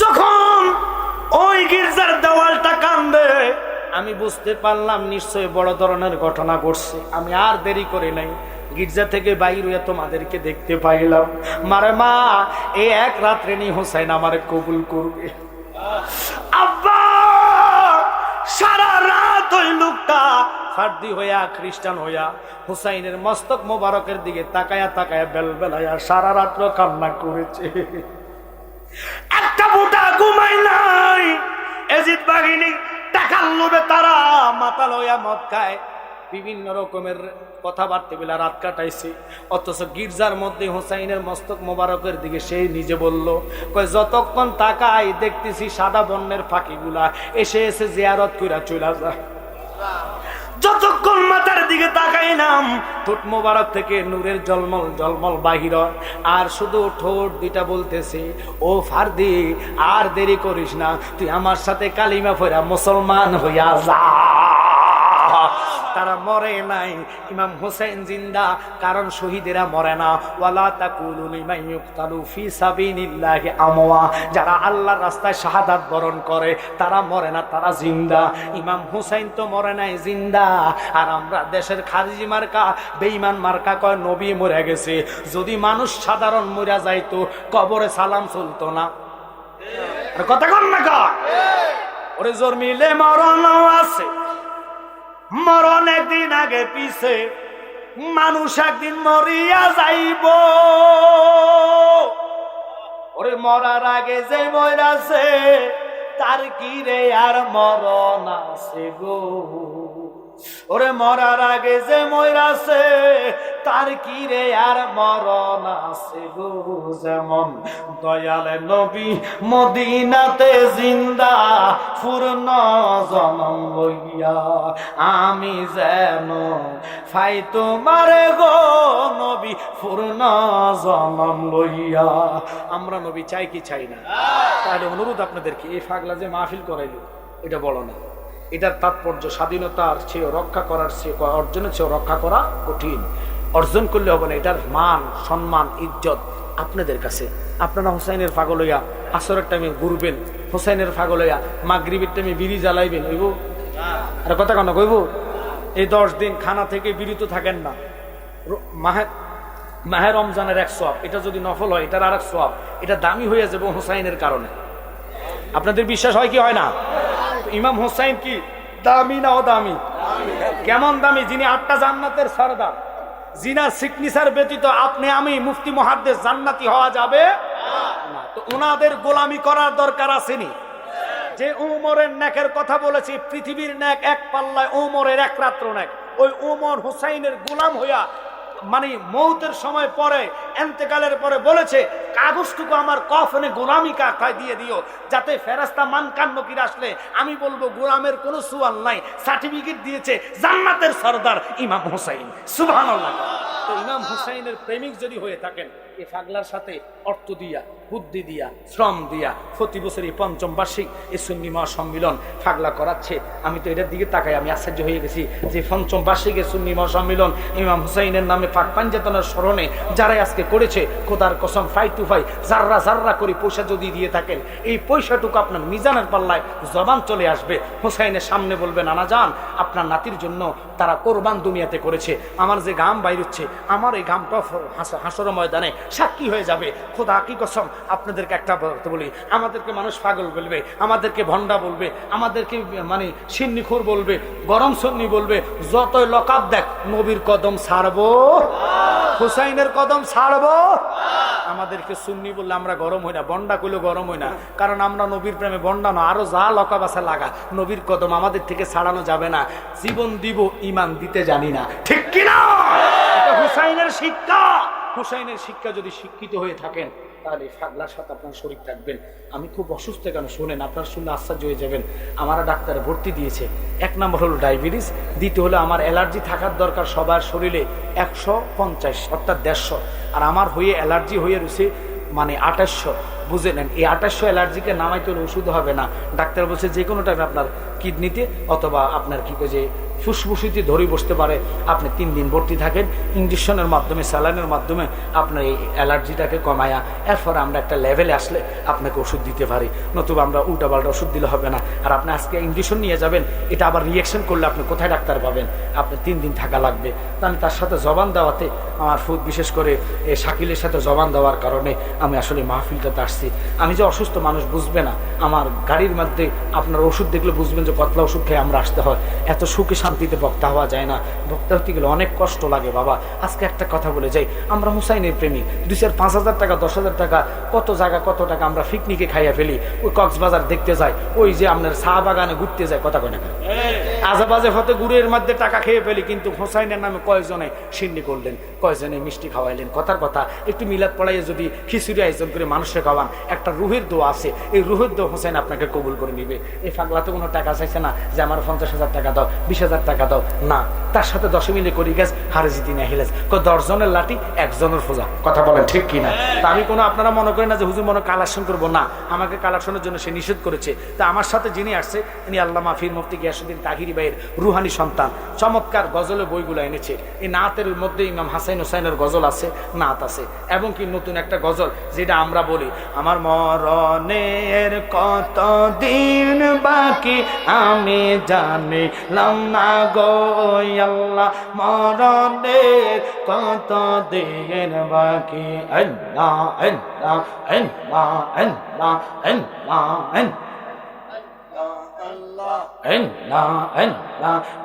যখন ওই গির্জার দেওয়ালটা কান্দে আমি বুঝতে পারলাম নিশ্চয়ই বড় ধরনের ঘটনা ঘটছে। আমি আর দেরি করে নাই, গির্জা থেকে বাইর হইয়া তোমাদেরকে দেখতে পাইলাম। মারে মা এই এক রাত্রে নি হুসাইন আমারে কবুল করবে। আব্বা সারা রাত ওই লোকটা ফার্দি হইয়া খ্রিস্টান হইয়া হুসাইনের মস্তক মোবারকের দিকে তাকায়া তাকায়া বেলবেলাইয়া সারা রাত্র কান্না করেছে, একটা বুটা ঘুমাই নাই। এজিদ বাহিনী টাকার লোভে তারা মাতাল হইয়া মদ খায়, বিভিন্ন রকমের কথাবার্তা বেলা রাত কাটাইছে, অথচ গির্জার মধ্যে হুসাইনের মস্তক মোবারকের দিকে সেই নিজে বলল, কয় যতক্ষণ তাকাই দেখতেছি সাদা বর্ণের ফাঁকিগুলা এসে এসে জিয়ারত কইরা চলে যায়, যতক্ষণ মাথার দিকে তাকাই নাম ঠোঁট মোবারক থেকে নূরের জলমল জলমল বাহির, আর শুধু ঠোঁট দুইটা বলতেছে, ও ফার্দি আর দেরি করিস না, তুই আমার সাথে কালিমা পড়া মুসলমান হইয়া যা। তারা মরে নাই, ইমাম হুসাইন জিন্দা, কারণ শহীদেরা মরে না। ওয়ালা তাকুলু লিমান ইউকতালু ফি সাবিলিল্লাহি আমওয়া, যারা আল্লাহর রাস্তায় শাহাদাত বরণ করে তারা মরে না, তারা জিন্দা। ইমাম হুসাইন তো মরে নাই, জিন্দা। আর আমরা দেশের খারিজি মার্কা বেঈমান মার্কা কয় নবী মরে গেছে। যদি মানুষ সাধারণ মরে যাইতো কবরে সালাম চলতো না, আর কথা কন না কয় ওরে জোর মিলে মরণ আছে, মরণ একদিন আগে পিছে, মানুষ একদিন মরিয়া যাইব। ওরে মরার আগে যে মরাছে তার কি রে আর মরণ আছে গো, ওরে মরার আগে যে মরাছে তার কি রে আর মরণ আছে গো। যেমন দয়াল নবী মদিনাতে জিন্দা পূর্ণ জনম লইয়া, আমি যেন ফাই তোমারে গো নবী পূর্ণ জনম লইয়া। আমরা নবী চাই কি চাই না? তাহলে অনুরোধ আপনাদেরকে, এই ফাগলা যে মাহফিল করাইল এটা বলো না, এটার তাৎপর্য স্বাধীনতার চেয়ে রক্ষা করার চেয়ে অর্জনের চেয়ে রক্ষা করা কঠিন। অর্জন করলে হবে না, এটার মান সম্মান ইজ্জত আপনাদের কাছে। আপনারা হুসাইনের পাগল হইয়া আসরের টাইমে ঘুরবেন, হুসাইনের পাগল হইয়া মাগরিবের টাইমে বিড়ি জ্বালাইবেন, হইব? আর কথা কেন কইব? এই 10 দিন খানা থেকে বিরত থাকেন না। মাহে রমজানের এক সওয়াব, এটা যদি নফল হয় এটার আর এক সওয়াব, এটা দামি হয়ে যাবে হুসাইনের কারণে। আপনাদের বিশ্বাস হয় কি হয় না? ইমাম হুসাইন কি দামি না অদামি? কেমন দামি? যিনি 8টা জান্নাতের সরদার, জিনার সিগনেচার ব্যতীত আপনি আমি মুফতি মুহাদ্দিস জান্নাতি হওয়া যাবে না। তো ওনাদের গোলামি করার দরকার আসেনি? যে উমরের নেকের কথা বলেছি, পৃথিবীর নেক এক পাল্লায়, উমরের এক রাত্র নেক। ওই উমর হুসাইনের গোলাম হইয়া মানে মৌতের সময় পরে, এন্তেকালের পরে বলেছে, কাগজটুকু আমার কফনে গোলামি কাঠায় দিয়ে দিও, যাতে ফেরেশতা মানকান নকির আসলে আমি বলবো গোলামের কোনো সুয়াল নাই, সার্টিফিকেট দিয়েছে জান্নাতের সরদার ইমাম হুসাইন। সুবহানাল্লাহ। তো ইমাম হুসাইনের প্রেমিক যদি হয়ে থাকেন, এই পাগলার সাথে অর্থ দিয়া, বুদ্ধি দিয়া, শ্রম দিয়া প্রতি বছরই 5ম বার্ষিক এই সুন্নি মহাসম্মিলন পাগলা করাচ্ছে। আমি তো এটার দিকে তাকাই, আমি আশ্চর্য হয়ে গেছি যে 5ম বার্ষিকের সুন্নি মহাসম্মিলন ইমাম হুসাইনের নামে পাক পাঞ্জাতনের স্মরণে যারাই আজকে করেছে, খোদার কসম ফাই টু ফাই জাররা জাররা করে পয়সা যদি দিয়ে থাকেন, এই পয়সাটুকু আপনার মিজানের পাল্লায় জবান চলে আসবে। হুসাইনের সামনে বলবেন, আনা যান আপনার নাতির জন্য তারা কোরবান দুনিয়াতে করেছে, আমার যে ঘাম বাইর হচ্ছে, আমার এই ঘামটা হাসর ময়দানে সাক্ষী হয়ে যাবে। খোদা কি কসম আপনাদেরকে একটা বলি, আমাদেরকে মানুষ পাগল বলবে, আমাদেরকে ভন্ডা বলবে, আমাদেরকে মানে সিন্নিখুর বলবে, গরম সন্নি বলবে, যতই লকাব দেখ, নবীর কদম ছাড়বো, হুসাইনের কদম ছাড়বো। আমাদেরকে সুন্নি বললে আমরা গরম হই না, বন্ডা কইলেও গরম হই না, কারণ আমরা নবীর প্রেমে বন্ডা না, আরো যা লকাব আছে লাগা, নবীর কদম আমাদের থেকে ছাড়ানো যাবে না। জীবন দিব, ইমান দিতে জানি না, ঠিক কিনা? এটা হুসাইনের শিক্ষা। হুসাইনের শিক্ষা যদি শিক্ষিত হয়ে থাকেন, তাহলে পাগলার সাথে আপনার শরীর থাকবেন। আমি খুব অসুস্থ, কেন শোনেন, আপনার শুনলে আশ্চর্য হয়ে যাবেন। আমার ডাক্তারে ভর্তি দিয়েছে, 1 নম্বর হলো ডায়াবেটিস, দ্বিতীয় হলো আমার অ্যালার্জি থাকার দরকার সবার শরীরে 150 অর্থাৎ 150, আর আমার হয়ে অ্যালার্জি হয়ে রয়েছে মানে 2800। বুঝে নেন, এই 2800 অ্যালার্জিকে নামাইতে হলে ওষুধ হবে না। ডাক্তার বলছে যে কোনো টাইমে আপনার কিডনিতে অথবা আপনার কি যে ফুসফুসিতে ধরে বসতে পারে, আপনি 3 দিন ভর্তি থাকেন, ইঞ্জেকশনের মাধ্যমে, স্যালাইনের মাধ্যমে আপনার এই অ্যালার্জিটাকে কমায়া, এরপরে আমরা একটা লেভেলে আসলে আপনাকে ওষুধ দিতে পারি, নতুবা আমরা উল্টাপাল্টা ওষুধ দিলে হবে না। আর আপনি আজকে ইঞ্জেকশন নিয়ে যাবেন, এটা আবার রিয়াকশন করলে আপনি কোথায় ডাক্তার পাবেন? আপনি 3 দিন থাকা লাগবে। তা আমি তার সাথে জবান দেওয়াতে আমার বিশেষ করে শাকিলের সাথে জবান দেওয়ার কারণে আমি আসলে মাহফিলটাতে আসছি। আমি যে অসুস্থ, মানুষ বুঝবে না, আমার গাড়ির মধ্যে আপনার ওষুধ দেখলে বুঝবেন যে পতলা ওষুধ খেয়ে আমরা আসতে হয়। এত সুখে শান্তিতে বক্তা হওয়া যায় না, বক্তা হতে গেলে অনেক কষ্ট লাগে বাবা। আজকে একটা কথা বলে যাই, আমরা হুসাইনের প্রেমিক, 2-4-5,000 টাকা 10,000 টাকা কত জায়গা কত টাকা আমরা পিকনিকে খাইয়া ফেলি, ওই কক্সবাজার দেখতে যাই, ওই যে আপনার চা বাগানে ঘুরতে যায়, কথা কয় না আজেবাজে হতে গুড়ের মধ্যে টাকা খেয়ে ফেলি, কিন্তু হুসাইনের নামে কয়জনে সিন্নি করলেন, কয়জনে মিষ্টি খাওয়াইলেন। কথার কথা, একটু মিলাদ পড়াইয়ে যদি খিচুড়ি আয়োজন করে মানুষের খাওয়ান, একটা রুহের দোয়া আছে, এই রুহের দোয়া হুসাইন আপনাকে কবুল করে নিবে। এই পাগলা তো কোনো টাকা চাইছে না যে আমার 50,000 টাকা দাও, 20,000 টাকা দাও, না, তার সাথে 10 মিলে করি গেছ, হারে জিতি না হিলেছ, 10 জনের লাঠি 1 জনের ফোজা, কথা বলেন ঠিক কিনা? তা আমি কোনো, আপনারা মনে করেন না যে হুজুর মনে কালেকশন করবো, না, আমাকে কালেকশনের জন্য সে নিষেধ করেছে। তা আমার সাথে যিনি আসছে, ইনি আল্লামা ফির মুফতি গিয়াসউদ্দিন তাহিরি ভাইয়ের রুহানি সন্তান, চমৎকার গজলের বইগুলো এনেছে। এই নাতের মধ্যে ইমাম হাসান হুসাইনের গজল আছে, নাত আছে, এবং কি নতুন একটা গজল যেটা আমরা বলি, আমার মরণের কত দিন বাকি আমি জানিলাম না গো আল্লাহ, মরণের কত দিন বাকি, আল্লাহ আল্লাহ আল্লাহ আল্লাহ আল্লাহ আল্লাহ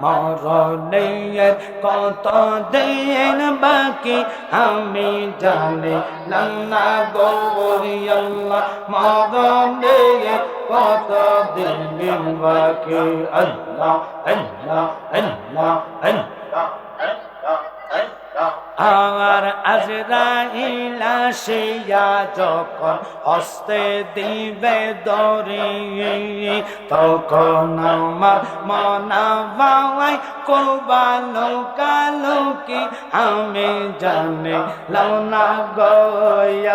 মরণের কত দিন বাকি আমি জানি না গো আল্লাহ, মরণের কত দিন বাকি আল্লাহ আল্লাহ আল্লাহ আল্লাহ। আর আজরাইল আসিয়া যখন হস্তে দিবে দড়ি, তখন আমার মনাবাই কোবা লোকালোকি আমি জানি না গো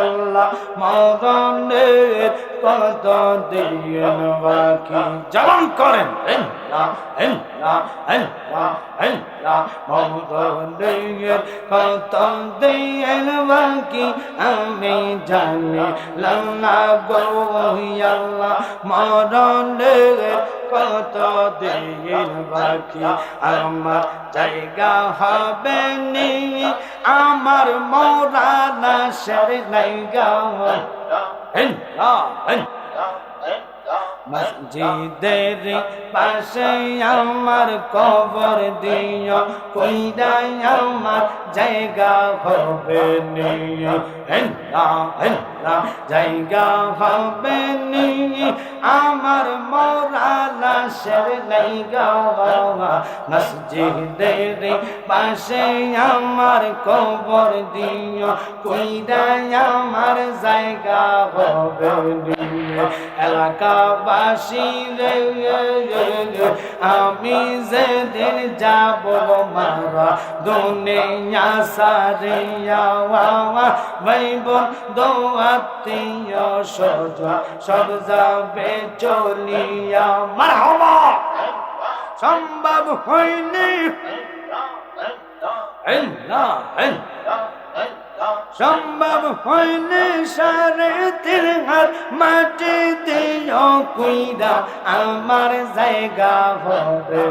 আল্লাহ, মরণের কত দিন বাকি। জবান করেন মরণের কত দিন বাকি আমি জানি না গো আল্লাহ, মরণের কত দিন বাকি। আমার জায়গা হবে নি আমার মরা লাশের লাইগা, মসজিদের পাশে আমার কবর দিও, কইরাই আমার জায়গা হবে নি, জায়গা হবে নি আমার মরা লাশের লাইগা। মসজিদের পাশে আমার কবর দিও, কইরাই আমার জায়গা হবে নি। এলাকাবাসী রে আমি যেদিন যাব মারা দুনিয়া সারিয়া, ভাই বোন দোয়াত্মীয় স্বজন সব যাবে চলিয়া। মারহাবা সম্ভব হয়নি সম্ভব হইলে সাড়ে 3 হাত মাটি দিও কুইরা আমার জায়গা হবে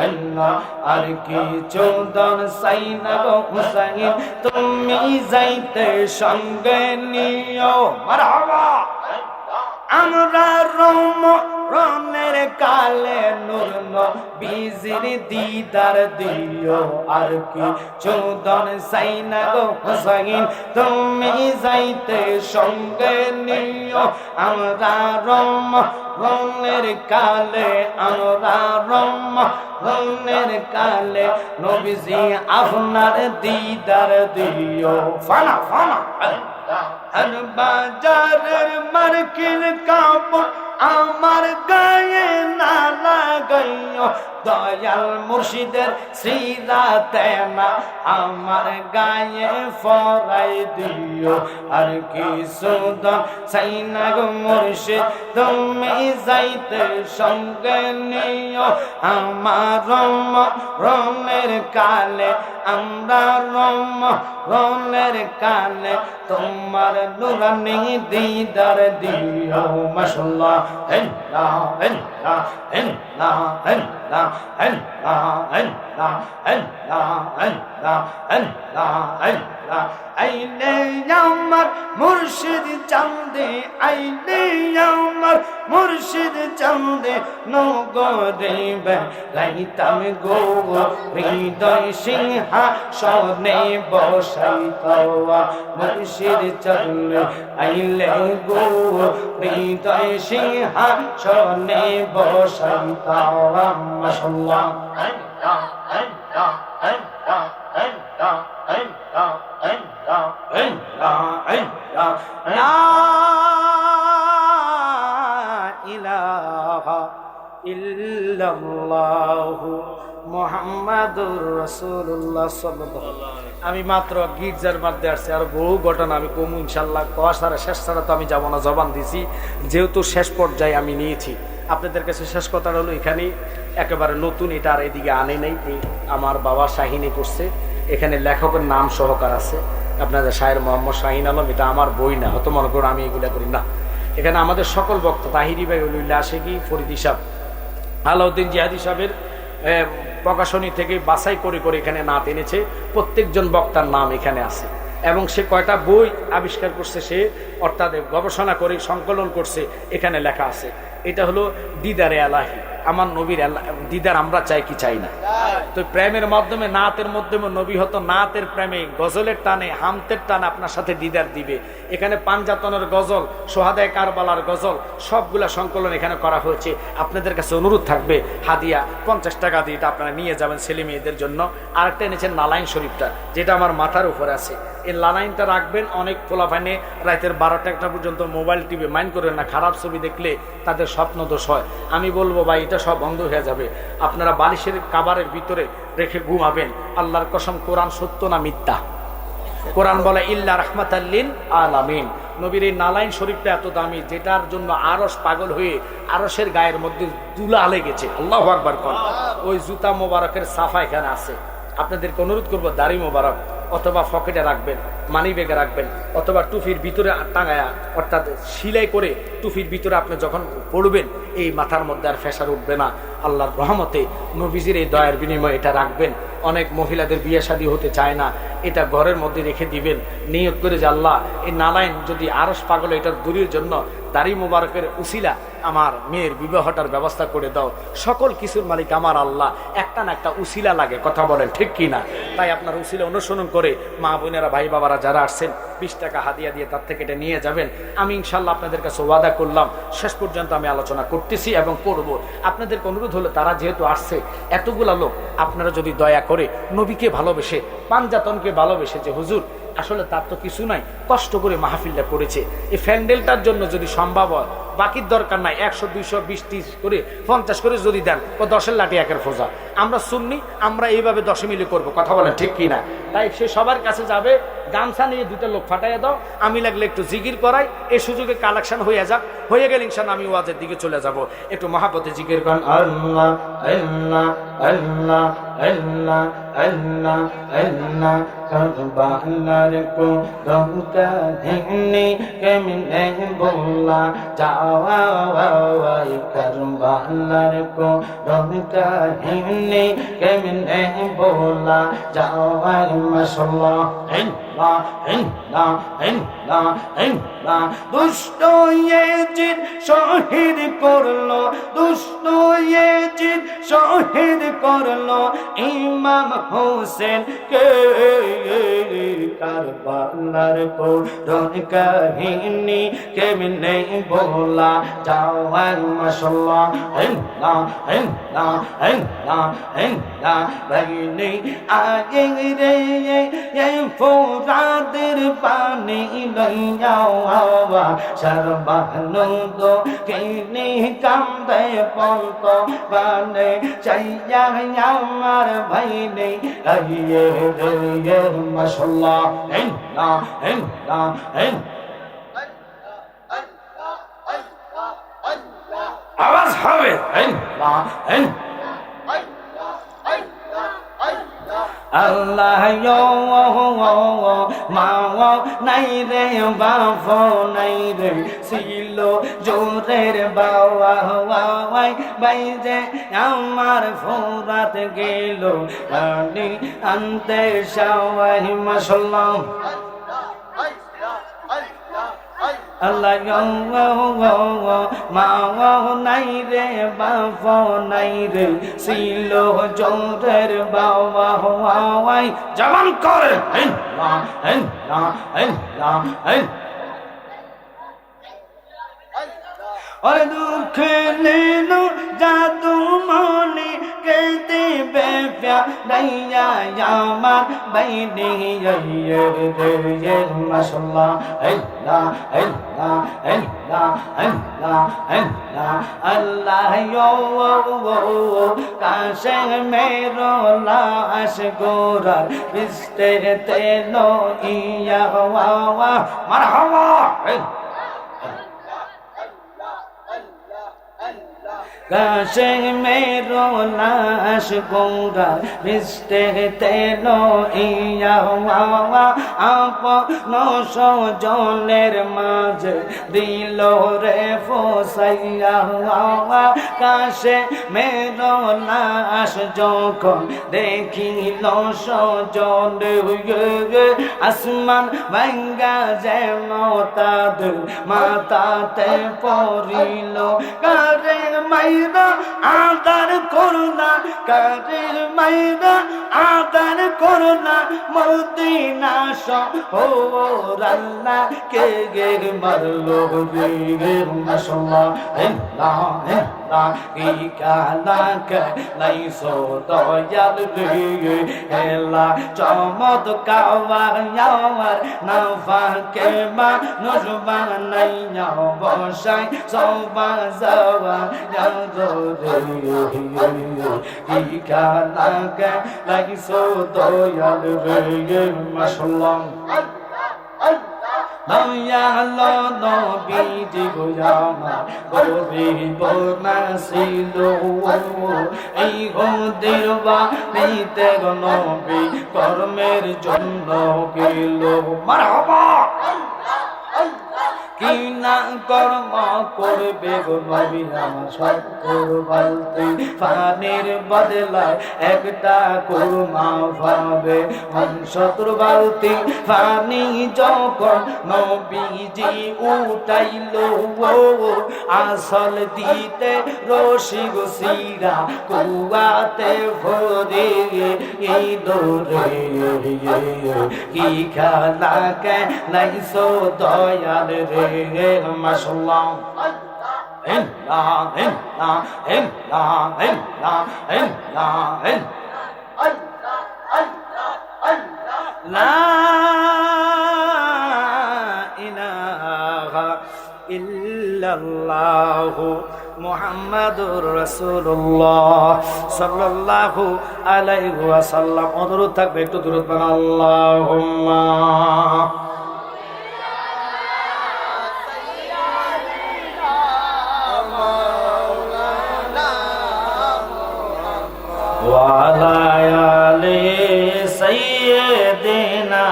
আল্লাহ। আর কি চৌদন সাইনা গো হুসাইন তুমি যাইতে সঙ্গে নিও। মারহাবা আমরা রমনের কালে নূর নবীজির দিদার দিও। আর কি চৌদন সাইনা গো হুসাইন তুমি যাইতে সঙ্গে নিও। আমরা রমনের কালে আমরা রমনের কালে নবীজি আপনার দিদার দিও। ফানা ফানা আর বাজারের মার্কিন কাপড় আমার গায়ে না লাগাইও, দয়াল মুর্শিদের শ্রীরাতে না আমার গায়ে ফরাই দিও। আর কি সুদন সাইনা গো মুর্শিদ তুমি যাইতে সঙ্গে নিও। আমার রমনের কালে আমরা রমনের কালে তোমার নুরানি দিদার দিও। মাশাআল্লাহ আল্লাহ আল্লাহ আল্লাহ আল্লাহ আল্লাহ আল্লাহ আল্লাহ আল্লাহ আল্লাহ আল্লাহ। আইলে আমার মুর্শিদ চাঁদে, আইলে আমার মুর্শিদ চাঁদে নগরে বেড়াইতাম গো, হৃদয় সিংহাসনে বসাইতাম। মুর্শিদ চাঁদে আইলে গো হৃদয় সিংহাসনে বসাইতাম। মাশাআল্লাহ লা ইলাহা ইল্লাল্লাহু মুহাম্মাদুর রাসূলুল্লাহ সাল্লাল্লাহু আলাইহি ওয়াসাল্লাম। আমি মাত্র গির্জার মধ্যে আসছি, আর বহু ঘটনা আমি কমু ইনশাআল্লাহ। কোয়া সারা শেষ ছাড়া তো আমি যাবো না, জবান দিছি যেহেতু শেষ পর্যায়ে আমি নিয়েছি। আপনাদের কাছে শেষ কথাটা হলো এখানে একেবারে নতুন, এটা আর এদিকে আনে নাই। আমার বাবা শাহিনী করছে, এখানে লেখকের নাম সহকার আছে আপনাদের শায়ের মোহাম্মদ শাহিন আলম। এটা আমার বই না, হয়তো মনে করুন আমি এগুলা করি না। এখানে আমাদের সকল বক্তা তাহিরি ভাই, উল্লাহ আশেকি, ফরিদি সাহেব, আলাউদ্দিন জিহাদি সাহেবের প্রকাশনী থেকে বাছাই করে করে এখানে নাত এনেছে। প্রত্যেকজন বক্তার নাম এখানে আছে এবং সে কয়টা বই আবিষ্কার করছে, সে অর্থাৎ গবেষণা করে সংকলন করছে, এখানে লেখা আছে। এটা হলো দিদারে এলাহি, আমার নবীর দিদার আমরা চাই কি চাই না? তো প্রেমের মাধ্যমে, নাতের মাধ্যমে নবী হতো নাতের প্রেমে, গজলের টানে, হামতের টানে আপনার সাথে দিদার দিবে। এখানে পাঞ্জাতনের গজল, সোহাদায়ে কারবালার গজল, সবগুলা সংকলন এখানে করা হয়েছে। আপনাদের কাছে অনুরোধ থাকবে, হাদিয়া 50 টাকা দিয়ে এটা আপনারা নিয়ে যাবেন ছেলে মেয়েদের জন্য। আরেকটা এনেছেন নালাইন শরীফটা, যেটা আমার মাথার উপরে আছে। এই লালাইনটা রাখবেন। অনেক পোলাপাইনে রাতের 12টা পর্যন্ত মোবাইল টিভি মাইন্ড করবেন না, খারাপ ছবি দেখলে তাদের স্বপ্ন দোষ হয়। আমি বলবো ভাই এটা সব বন্ধ হয়ে যাবে। আপনারা বালিশের কাবারের ভিতরে রেখে ঘুমাবেন। আল্লাহর কসম, কোরআন সত্য না মিথ্যা? কোরআন বলে ইল্লা রাহমাতাল লিল আলামিন। নবীর এই নালাইন শরীফটা এত দামি, যেটার জন্য আরশ পাগল হয়ে আরশের গায়ের মধ্যে দুলা লেগেছে। আল্লাহু আকবার কোন। ওই জুতা মোবারকের সাফা এখানে আছে। আপনাদেরকে অনুরোধ করবো, দাড়ি মোবারক অথবা পকেটে রাখবেন, মানি ব্যাগে রাখবেন, অথবা টুপির ভিতরে টাঙায়া, অর্থাৎ সিলাই করে টুপির ভিতরে আপনি যখন পড়বেন, এই মাথার মধ্যে আর ফেসার উঠবে না। আল্লাহর রহমতে নবীজির এই দয়ার বিনিময়ে এটা রাখবেন। অনেক মহিলাদের বিয়ে শাদী হতে চায় না, এটা ঘরের মধ্যে রেখে দিবেন, নিয়ত করে যে আল্লাহ এই নালাইন যদি আরশ পাগল এটার দূরের জন্য দাড়ি মোবারকের উসিলা আমার মেয়ের বিবাহটার ব্যবস্থা করে দাও। সকল কিছুর মালিক আমার আল্লাহ, একটা না একটা উসিলা লাগে, কথা বলেন ঠিক কি না? তাই আপনার উসিলা অনুসরণ করে মা বোনেরা, ভাই বাবারা যারা আসছেন 20 টাকা হাদিয়া দিয়ে তার থেকে এটা নিয়ে যাবেন। আমি ইনশাল্লাহ আপনাদের কাছে ওয়াদা করলাম, শেষ পর্যন্ত আমি আলোচনা করতেছি এবং করব। আপনাদেরকে অনুরোধ হলো, তারা যেহেতু আসছে এতগুলা লোক, আপনারা যদি দয়া করে নবীকে ভালোবেসে, পাঞ্জাতনকে ভালোবেসে, যে হুজুর আসলে তার তো কিছু নাই, কষ্ট করে মাহফিলটা করেছে, এই প্যান্ডেলটার জন্য যদি সম্ভব হয়, বাকির দরকার নাই, 100, 200, 20, 30 করে 50 করে যদি দেন, ও 10-এর লাঠি 1-এর ফোজা। আমরা সুন্নি, আমরা এইভাবে 10 মিলে করবো, কথা বলেন ঠিক কি না? তাই সে সবার কাছে যাবে, গামছা নিয়ে 2টা লোক ফাটাইয়া দাও, আমি লাগলে একটু জিকির করাই, এই সুযোগে কালেকশন হয়ে যাক। হয়ে গেলে ইনশাআল্লাহ আমি ওয়াজের দিকে চলে যাব। একটু মহাব্বতে জিকির করেন, আল্লাহ আল্লাহ আল্লাহ আল্লাহ আল্লাহ আল্লাহ। কারবালার কো দমকা দিনে কেমনে বললা যাওয়াই, কারবালার কো দমকা দিনে কেমনে বললা যাওয়াই। মাশাআল্লাহ ইল্লা ইল্লা ইল্লা ইল্লা। দুষ্ট ইয়েজিদ শহীদ করলো, দুষ্ট ইয়েজিদ শহীদ করলো ইমাম হোসেন কে। কারবালার করুণ কাহিনী কেমনে বলা যায়। মাশাআল্লাহ ইল্লা ইল্লা ইল্লা ইল্লা। বাইনে আগে রে এই ফোরাদের পানি লইয়া সর্বানন্দ কেনে কান্দে পন্ত বানে চাইয়া আমার ভাই নেই আইয়ে রে। মাশাআল্লাহ ইল্লা ইল্লা আওয়াজ হবে ইল্লা ইল্লা। আল্লাহ মা নাই রে, বাপ নাই রে, ছিল জোরের বাবা বাইজে আমার ফোরাত গেল পানি আনতে সবাই। মাশাআল্লাহ আল্লাহ মা নাই রে, বাপ নাই রে, ছিল জোরের বাবা জবান করে। ওরে দুঃখ নীল জাদু মনি কে দিবে প্যারাইয়া আমার বাইনি। মাশাআল্লাহ ইল্লা ইল্লা ইল্লা ইল্লা ইল্লা। আল্লাহ কাশে মেরো লাশ গোরার বিস্তে তেলো ইয়া মারহাবা। কাশে মেরো লাশ গঙ্গা মিষ্টে তেল ইয়া আপন সজনের মাঝে দিল রে ফসাইয়া কাশে মেরো লাশ যখন দেখিল সজন আসমান ভাঙ্গা যেন তাদের মাথাতে পড়িল কারে মাইরা আদার করুণা কারে মাইরা আদার করুণা মদিনা শহর আল্লাহ কে গে মারলো রে মাশাআল্লাহ আল্লাহ আল্লাহ কি কালা কে লাইসো দয়াল রে এলা চমৎকার ইয়ার নাফা কে মা নজবা নাই বসাই সবা যাওয়া কি কালা কে লাইসো দয়াল রে মাশাআল্লাহ দয়ালো নবীজি গো আমার গরিব নাছিল এই গদির বাড়িতে গো নবী কর্মের জন্য গেল মারহাবা কি না কর্ম করবে গো নবী আমার সত্তর বালতি পানির বদলায় একটা কুরমা পাবে 70 বালতি পানি যখন নবীজি উঠাইলো আসল দিতে রশি গো সিরা কুয়াতে ভরে এই দৌড়ে কি খেলা কে লাইসো দয়াল রে মাশাআল্লাহ ইল্লাহ ইল্লাহ ইল্লাহ ইল্লাহ ইল্লাহ লা ইলাহা ইল্লাল্লাহ মুহাম্মাদুর রাসূলুল্লাহ সাল্লাল্লাহু আলাইহি ওয়াসাল্লাম। অনুরোধ থাকবে একটু দরুদ পড়ুন আল্লাহুম্মা ওয়ালা আলি সাইয়্যিদিনা।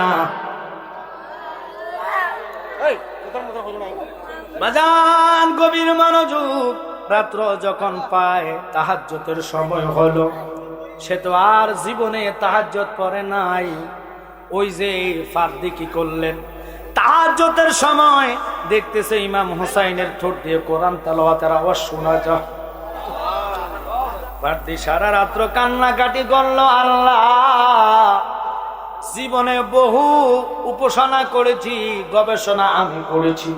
বাজান গভীর মনোযোগ। রাত্র যখন পায় তাহাজ্জুদের সময় হলো, সে তো আর জীবনে তাহাজ্জুদ পড়ে নাই। ওই যে ফারদি কি করলেন, তাহাজ্জুদের সময় দেখতেছে ইমাম হুসাইনের ঠোঁট দিয়ে কোরআন তেলাওয়াতের আওয়াজ শোনা যায়। ফারদি সারা রাত্র কান্নাকাটি করলো, আল্লাহ জীবনে বহু উপাসনা করেছি, গবেষণা আমি করেছি,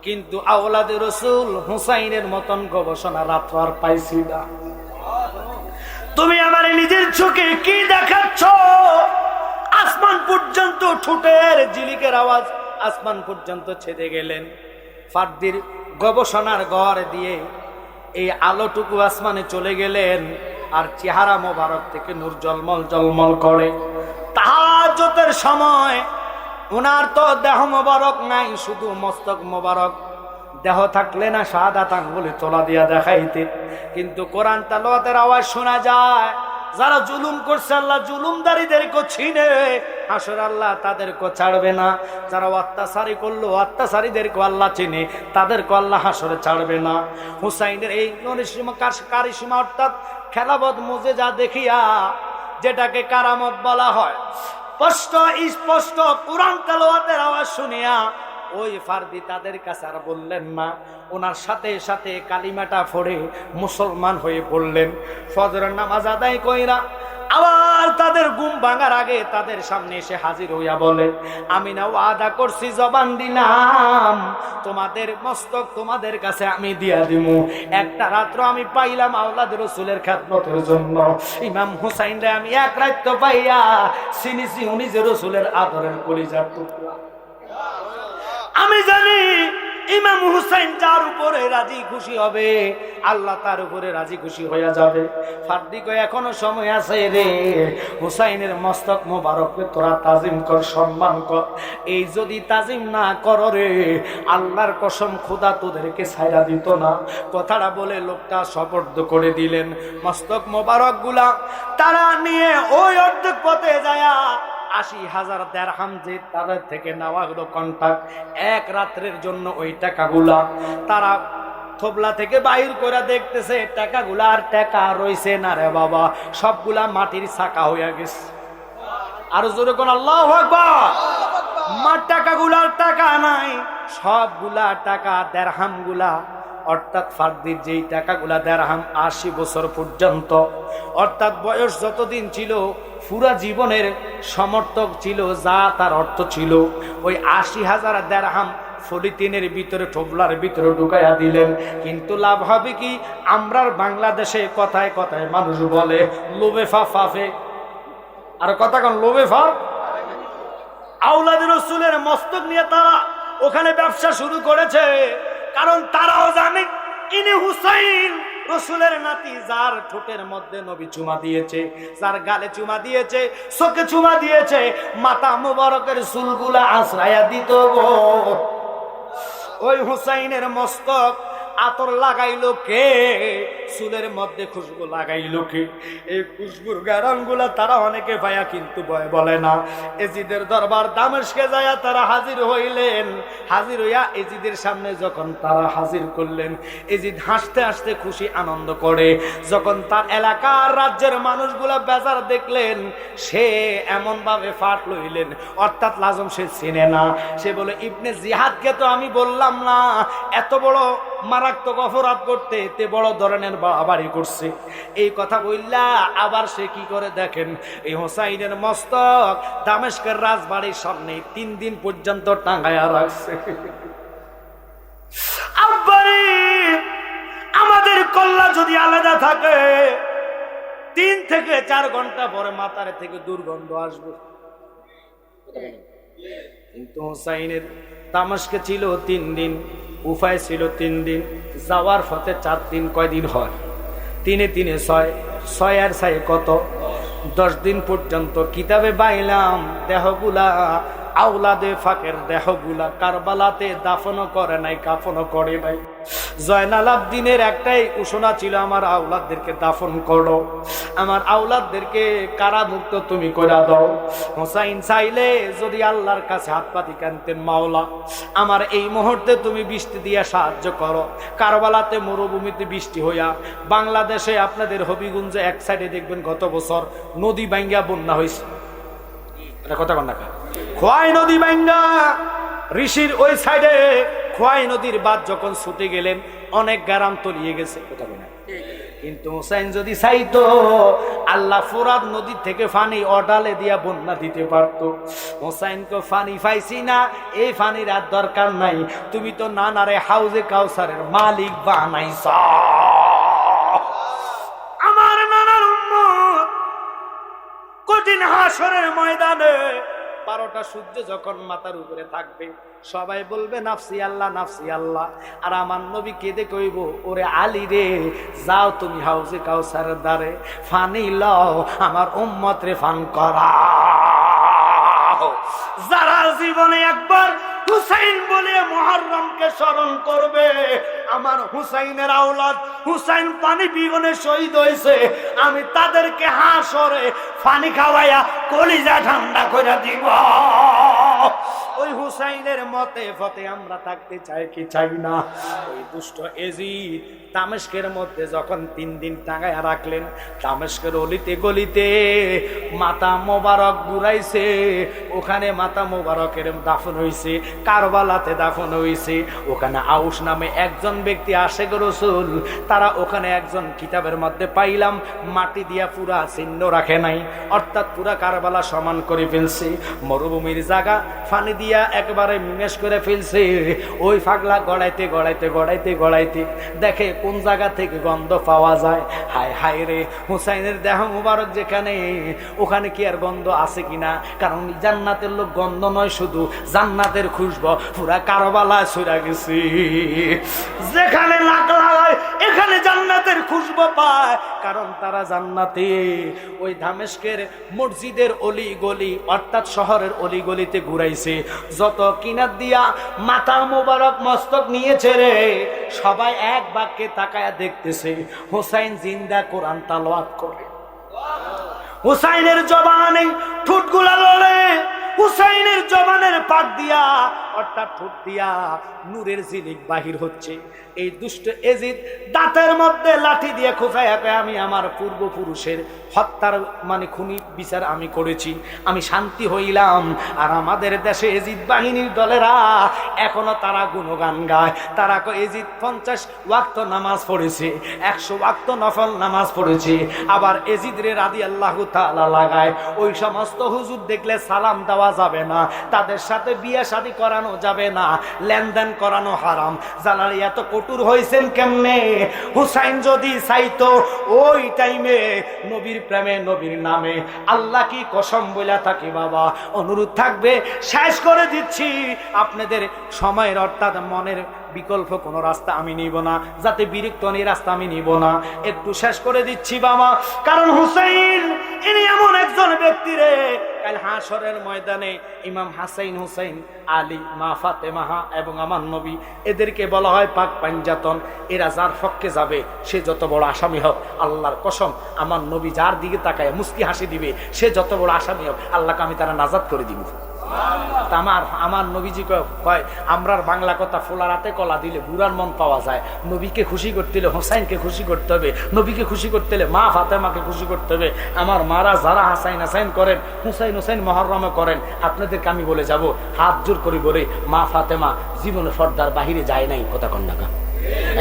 কিন্তু আওলাদে রসুল হুসাইনের মতন গবেষণা রাত্র আর পাইছি না। তুমি আমার নিজের চোখে কি দেখাচ্ছ? আসমান পর্যন্ত ঠোঁটের জিলিকের আওয়াজ আসমান পর্যন্ত ছেদে গেলেন। ফারদির গবেষণার ঘর দিয়ে এই আলোটুকু আসমানে চলে গেলেন, আর চেহারা মোবারক থেকে নূর জলমল জলমল করে। তাহাজ্জুদের সময় ওনার তো দেহ মোবারক নাই, শুধু মস্তক মোবারক। দেহ থাকলে না শাহাদাত আঙ্গুলে তোলা দিয়া দেখাইতে, কিন্তু কোরআন তেলাওয়াতের আওয়াজ শোনা যায়। যারা জুলুম করছে আল্লাহ জুলুমদারীদেরকে ছিনে হাসর আল্লাহ তাদেরকে ছাড়বে না। যারা অত্যাচারী করলো অত্যাচারীদেরকে আল্লাহ চিনে, তাদেরকে আল্লাহ হাসরে ছাড়বে না। হুসাইনের এই কারিশমা অর্থাৎ খেলাবদ মুজেজা দেখিয়া, যেটাকে কারামত বলা হয়, স্পষ্ট কোরআন তেলাওয়াতের আওয়াজ শুনিয়া ওই ফারদি তাদের কাছে আর বললেন না, ওনার সাথে সাথে কালিমাটা পড়ে মুসলমান হয়ে পড়লেন। ফজরের নামাজ আদায় কইরা আবার তাদের ঘুম ভাঙার আগে তাদের সামনে এসে হাজির হইয়া বলে, আমি না ওয়াদা করছি, জবান দিলাম, তোমাদের মস্তক তোমাদের কাছে আমি দিয়া দিমু। একটা রাত্র আমি পাইলাম আওলাদ রসুলের খেদমতের জন্য। ইমাম হুসাইন রে আমি এক রাত পাইয়া চিনিছি উনি যে রসুলের আদরের কলিজার টুকরা। আমি জানি ইমাম হুসাইন যার উপরে রাজি খুশি হবে আল্লাহ তার উপরে রাজি খুশি হয়ে যাবে। ফার্দি কয় এখনো সময় আছে রে, হুসাইনের মস্তক মোবারককে তোরা তাজিম কর, সম্মান কর। এই যদি তাজিম না কর রে, আল্লাহর কসম খোদা তোদেরকে ছাইরা দিত না। কথাটা বলে লোকটা সুপর্দ করে দিলেন। মস্তক মোবারক গুলা তারা নিয়ে ওই অর্ধেক পথে যায় ৮০,০০০ দিরহাম যে তাদের থেকে নেওয়া হলো কন্ট্রাক্ট, এক রাত্রের জন্য ওই টাকাগুলা তারা থবলা থেকে বাইর করে দেখতেছে টাকাগুলা আর টাকা রইছে না রে বাবা, সবগুলা মাটির ছাকা হয়ে গেছে। আর জোরে কোন আল্লাহু আকবার। টাকাগুলার টাকা নাই, সবগুলা টাকা দিরহাম গুলা, অর্থাৎ ফার্দির যেই টাকাগুলা দিরহাম ৮০ বছর পর্যন্ত, অর্থাৎ বয়স যতদিন ছিল পুরা জীবনের সমর্থক ছিল যা তার অর্থ ছিল, ওই ৮০,০০০ দিরহাম পলিথিনের ভিতরে ঠোবলার ভিতরে ঢুকাইয়া দিলেন। কিন্তু লাভ হবে কি, আমরার বাংলাদেশে কথায় কথায় মানুষ বলে লোভে ফাফে, আর কথা কোন লোভে ফা। আওলাদ রাসূলের মস্তক নিয়ে তারা ওখানে ব্যবসা শুরু করেছে, কারণ তারাও জানে ইনি হুসাইন রাসূলের নাতি, যার ঠোঁটের মধ্যে নবী চুমা দিয়েছে, যার গালে চুমা দিয়েছে, চোখে চুমা দিয়েছে, মাথা মুবারকের চুলগুলা আশ্রায়া দিত গো। ওই হুসাইনের মস্তক আতর লাগাইলো কে, চুলের মধ্যে খুশবু লাগাইলো কে? এই খুশবুর গারানগুলা তারা অনেকে পায়া কিন্তু ভয় বলে না। এজিদের দরবার দামেস্কে যায় তারা হাজির হইলেন। হাজির হইয়া এজিদের সামনে যখন তারা হাজির করলেন, এজিদ হাসতে হাসতে খুশি আনন্দ করে। যখন তার এলাকার রাজ্যের মানুষগুলা বেজার দেখলেন, সে এমন ভাবে ফাট লইলেন, অর্থাৎ লাজম সে চেনে না। সে বলে ইবনে জিহাদকে তো আমি বললাম না এত বড় মারাত্মক অপরাধ করতে, তে বড় ধরনের বাড়াবাড়ি করছে। এই কথা বললা আবার সে কি করে দেখেন, এই হোসাইনের মস্তক দামেস্কের রাজবাড়ির সামনে ৩ দিন পর্যন্ত টাঙ্গায়া রাখছে। আব্বারে, আমাদের কল্লা যদি আলাদা থাকে ৩ থেকে ৪ ঘন্টা পরে মাথার থেকে দুর্গন্ধ আসবে। কিন্তু হোসাইনের দামেস্কে ছিল ৩ দিন, উফায় ছিল ৩ দিন, যাওয়ার পথে ৪ দিন। কয়দিন হয়? ৩ × ৩ = ৬, ৬ আর ৬ কত? ১০ দিন পর্যন্ত কিতাবে পাইলাম দেহগুলা, আওলাদে ফাকের দেহগুলা কারবালাতে দাফনও করে নাই, কাফনও করে নাই। জয়নাল আবদিনের একটাই ঘোষণা ছিল, আমার আওলাদদেরকে দাফন করো, আমার আওলাদদেরকে কারামুক্ত তুমি করে দাও। হোসাইন চাইলে যদি আল্লাহর কাছে হাত পাতি কানতেন, মাওলা আমার এই মুহূর্তে তুমি বৃষ্টি দিয়ে সাহায্য করো। কারবালাতে মরুভূমিতে বৃষ্টি হইয়া, বাংলাদেশে আপনাদের হবিগঞ্জে এক সাইডে দেখবেন গত বছর নদী ভাঙ্গা বন্যা হয়েছে। এটা কথা কন না, খোয়াই নদী ভাঙ্গা, ঋষির ওই সাইডে খোয়াই নদীর বাদ যখন ছুটে গেলেন অনেক গ্রাম তলিয়ে গেছে। কথা বলে কিন্তু হোসেন যদি চাইতো আল্লাহ ফোরাত নদী থেকে পানি অডালে দিয়া বন্যা দিতে পারতো। হোসেনকে পানি পাইছি না, এই পানির আর দরকার নাই, তুমি তো নানারে হাউজে কাউসারের মালিক বানাইছ। আমার নানার উম্মত কঠিন হাসরের ময়দানে 12টা সূর্য যখন মাথার উপরে থাকবে, সবাই বলবে নাফসি আল্লাহ, নাফসি আল্লাহ। আর আমার নবী কেঁদে কইব, ওরে আলী রে, যাও তুমি হাউজে কাউসারের দ্বারে ফানি লও, আমার উম্মত রে ফান করাও। যারা জীবনে একবার হুসাইন বলে মুহররমকে স্মরণ করবে, আমার হুসাইনের আওলাদ হুসাইন পানি বিগনে শহীদ হয়েছে, আমি তাদেরকে হাসরে পানি খাওয়াইয়া কলিজা ঠান্ডা করে দিব। ওই হুসাইনের মতে ফতে আমরা থাকতে চাই কি চাই না? ওই দুষ্ট এজিদ দামেস্কের মধ্যে যখন ৩ দিন টাঙায়া রাখলেন, দামেস্কের অলিতে গলিতে মাথা মোবারক ঘুরাইছে, ওখানে মাথা মোবারকের দাফন হয়েছে, কারবালাতে দাফন হয়েছে। ওখানে আউস নামে একজন ব্যক্তি আশেক রাসূল, তারা ওখানে একজন কিতাবের মধ্যে পাইলাম মাটি দিয়া পুরা চিহ্ন রাখে নাই, অর্থাৎ পুরা কারবালা সমান করে ফেলছে। মরুভূমির জায়গা পানি দিয়ে দিয়া একবারে মিমেশ করে ফেলছে। ওই পাগলা গড়াইতে গড়াইতে গড়াইতে গড়াইতে দেখে কোন জায়গা থেকে গন্ধ পাওয়া যায়। হায় হায় রে, হুসাইনের দেহ মুবারক যেখানে, ওখানে কি আর গন্ধ আছে কিনা? কারণ জান্নাতের লোক গন্ধ নয়, শুধু জান্নাতের খুশবু পুরা কারবালায় ছড়া গেছে। যেখানে লাগ লাগায় এখানে জান্নাতের খুশবু পায়, কারণ তারা জান্নাতে। ওই দামেস্কের মসজিদের অলি গলি অর্থাৎ শহরের অলি গলিতে ঘুরাইছে, যত কিনার দিয়া মাথা মোবারক মস্তক নিয়েছে রে, সবাই এক বাক্যে তাকায়া দেখতেছে হুসাইন জিন্দা কোরআন তালাওয়াত করে। হুসাইনের জবানে ঠোঁটগুলা লড়ে, হুসাইনের জবানের পাক দিয়া অর্থাৎ ঠোঁট দিয়া নূরের ঝিলিক বাহির হচ্ছে। এই দুষ্ট এজিদ দাঁতের মধ্যে লাঠি দিয়ে খোঁচাইয়া কয়, আমি আমার পূর্বপুরুষের হত্যার মানে খুনি বিচার আমি করেছি, আমি শান্তি হইলাম। আর আমাদের দেশে এজিদ বাহিনীর দলেরা এখনো তারা গুণগান গায়। তারা কয় এজিদ 50 ওয়াক্ত নামাজ পড়েছে, 100 ওয়াক্ত নফল নামাজ পড়েছে। আবার এজিদরে রাদিয়াল্লাহু তাআলা লাগায়। ওই সমস্ত হুজুর দেখলে সালাম দেওয়া যাবে না, তাদের সাথে বিয়ে শাদী করানো যাবে না, লেনদেন করানো হারাম। জালালি এত কঠোর হয়েছেন কেমনে? হুসাইন যদি চাইতো ওই টাইমে নবীর প্রেমে নবীর নামে আল্লাহ কি কসম বইলা থাকি বাবা, অনুরোধ থাকবে শেষ করে দিচ্ছি, আপনাদের সময়ের অর্থাৎ মনের বিকল্প কোনো রাস্তা আমি নিব না, যাতে বিরক্ত নেই রাস্তা আমি নিব না, একটু শেষ করে দিচ্ছি বাবা। কারণ হুসাইন ইনি এমন একজন ব্যক্তি রে, কাল হাসরের ময়দানে ইমাম হাসাইন হুসাইন আলী মা ফাতেমা এবং আমার নবী এদেরকে বলা হয় পাক পাঞ্জাতন। এরা যার পক্ষে যাবে সে যত বড় আসামি হোক, আল্লাহর কসম আমার নবী যার দিকে তাকায় মুস্কি হাসি দিবে, সে যত বড় আসামি হোক আল্লাহকে আমি তারা নাজাত করে দিব। আমার নবীজি কয় আমরার বাংলা কথা ফোলারাতে কলা দিলে বুড়ার মন পাওয়া যায়। নবীকে খুশি করতে হলে হোসাইনকে খুশি করতে হবে, নবীকে খুশি করতে হলে মা ফাতেমাকে খুশি করতে হবে। আমার মারা যারা হাসাইন হাসাইন করেন, হুসাইন হুসাইন মহরমে করেন, আপনাদেরকে আমি বলে যাব হাত জোর করে বলে মা ফাতেমা জীবনে পর্দার বাহিরে যায় নাই। কথা কন্যা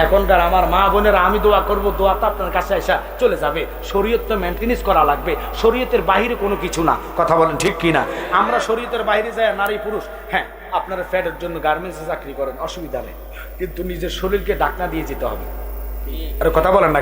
এখনকার আমার মা বোনেরা আমি দোয়া করব, দোয়া তো আপনার কাছে এসে চলে যাবে। শরীয়ত তো মেনটেনেন্স করা লাগবে, শরীয়তের বাহিরে কোনো কিছু না। কথা বলেন ঠিক কিনা? আমরা শরীয়তের বাইরে যাই নারী পুরুষ, হ্যাঁ আপনারা ফ্যাটের জন্য গার্মেন্টসে চাকরি করেন অসুবিধা নেই, কিন্তু নিজের শরীরকে ডাকনা দিয়ে যেতে হবে। আরে কথা বলেন না,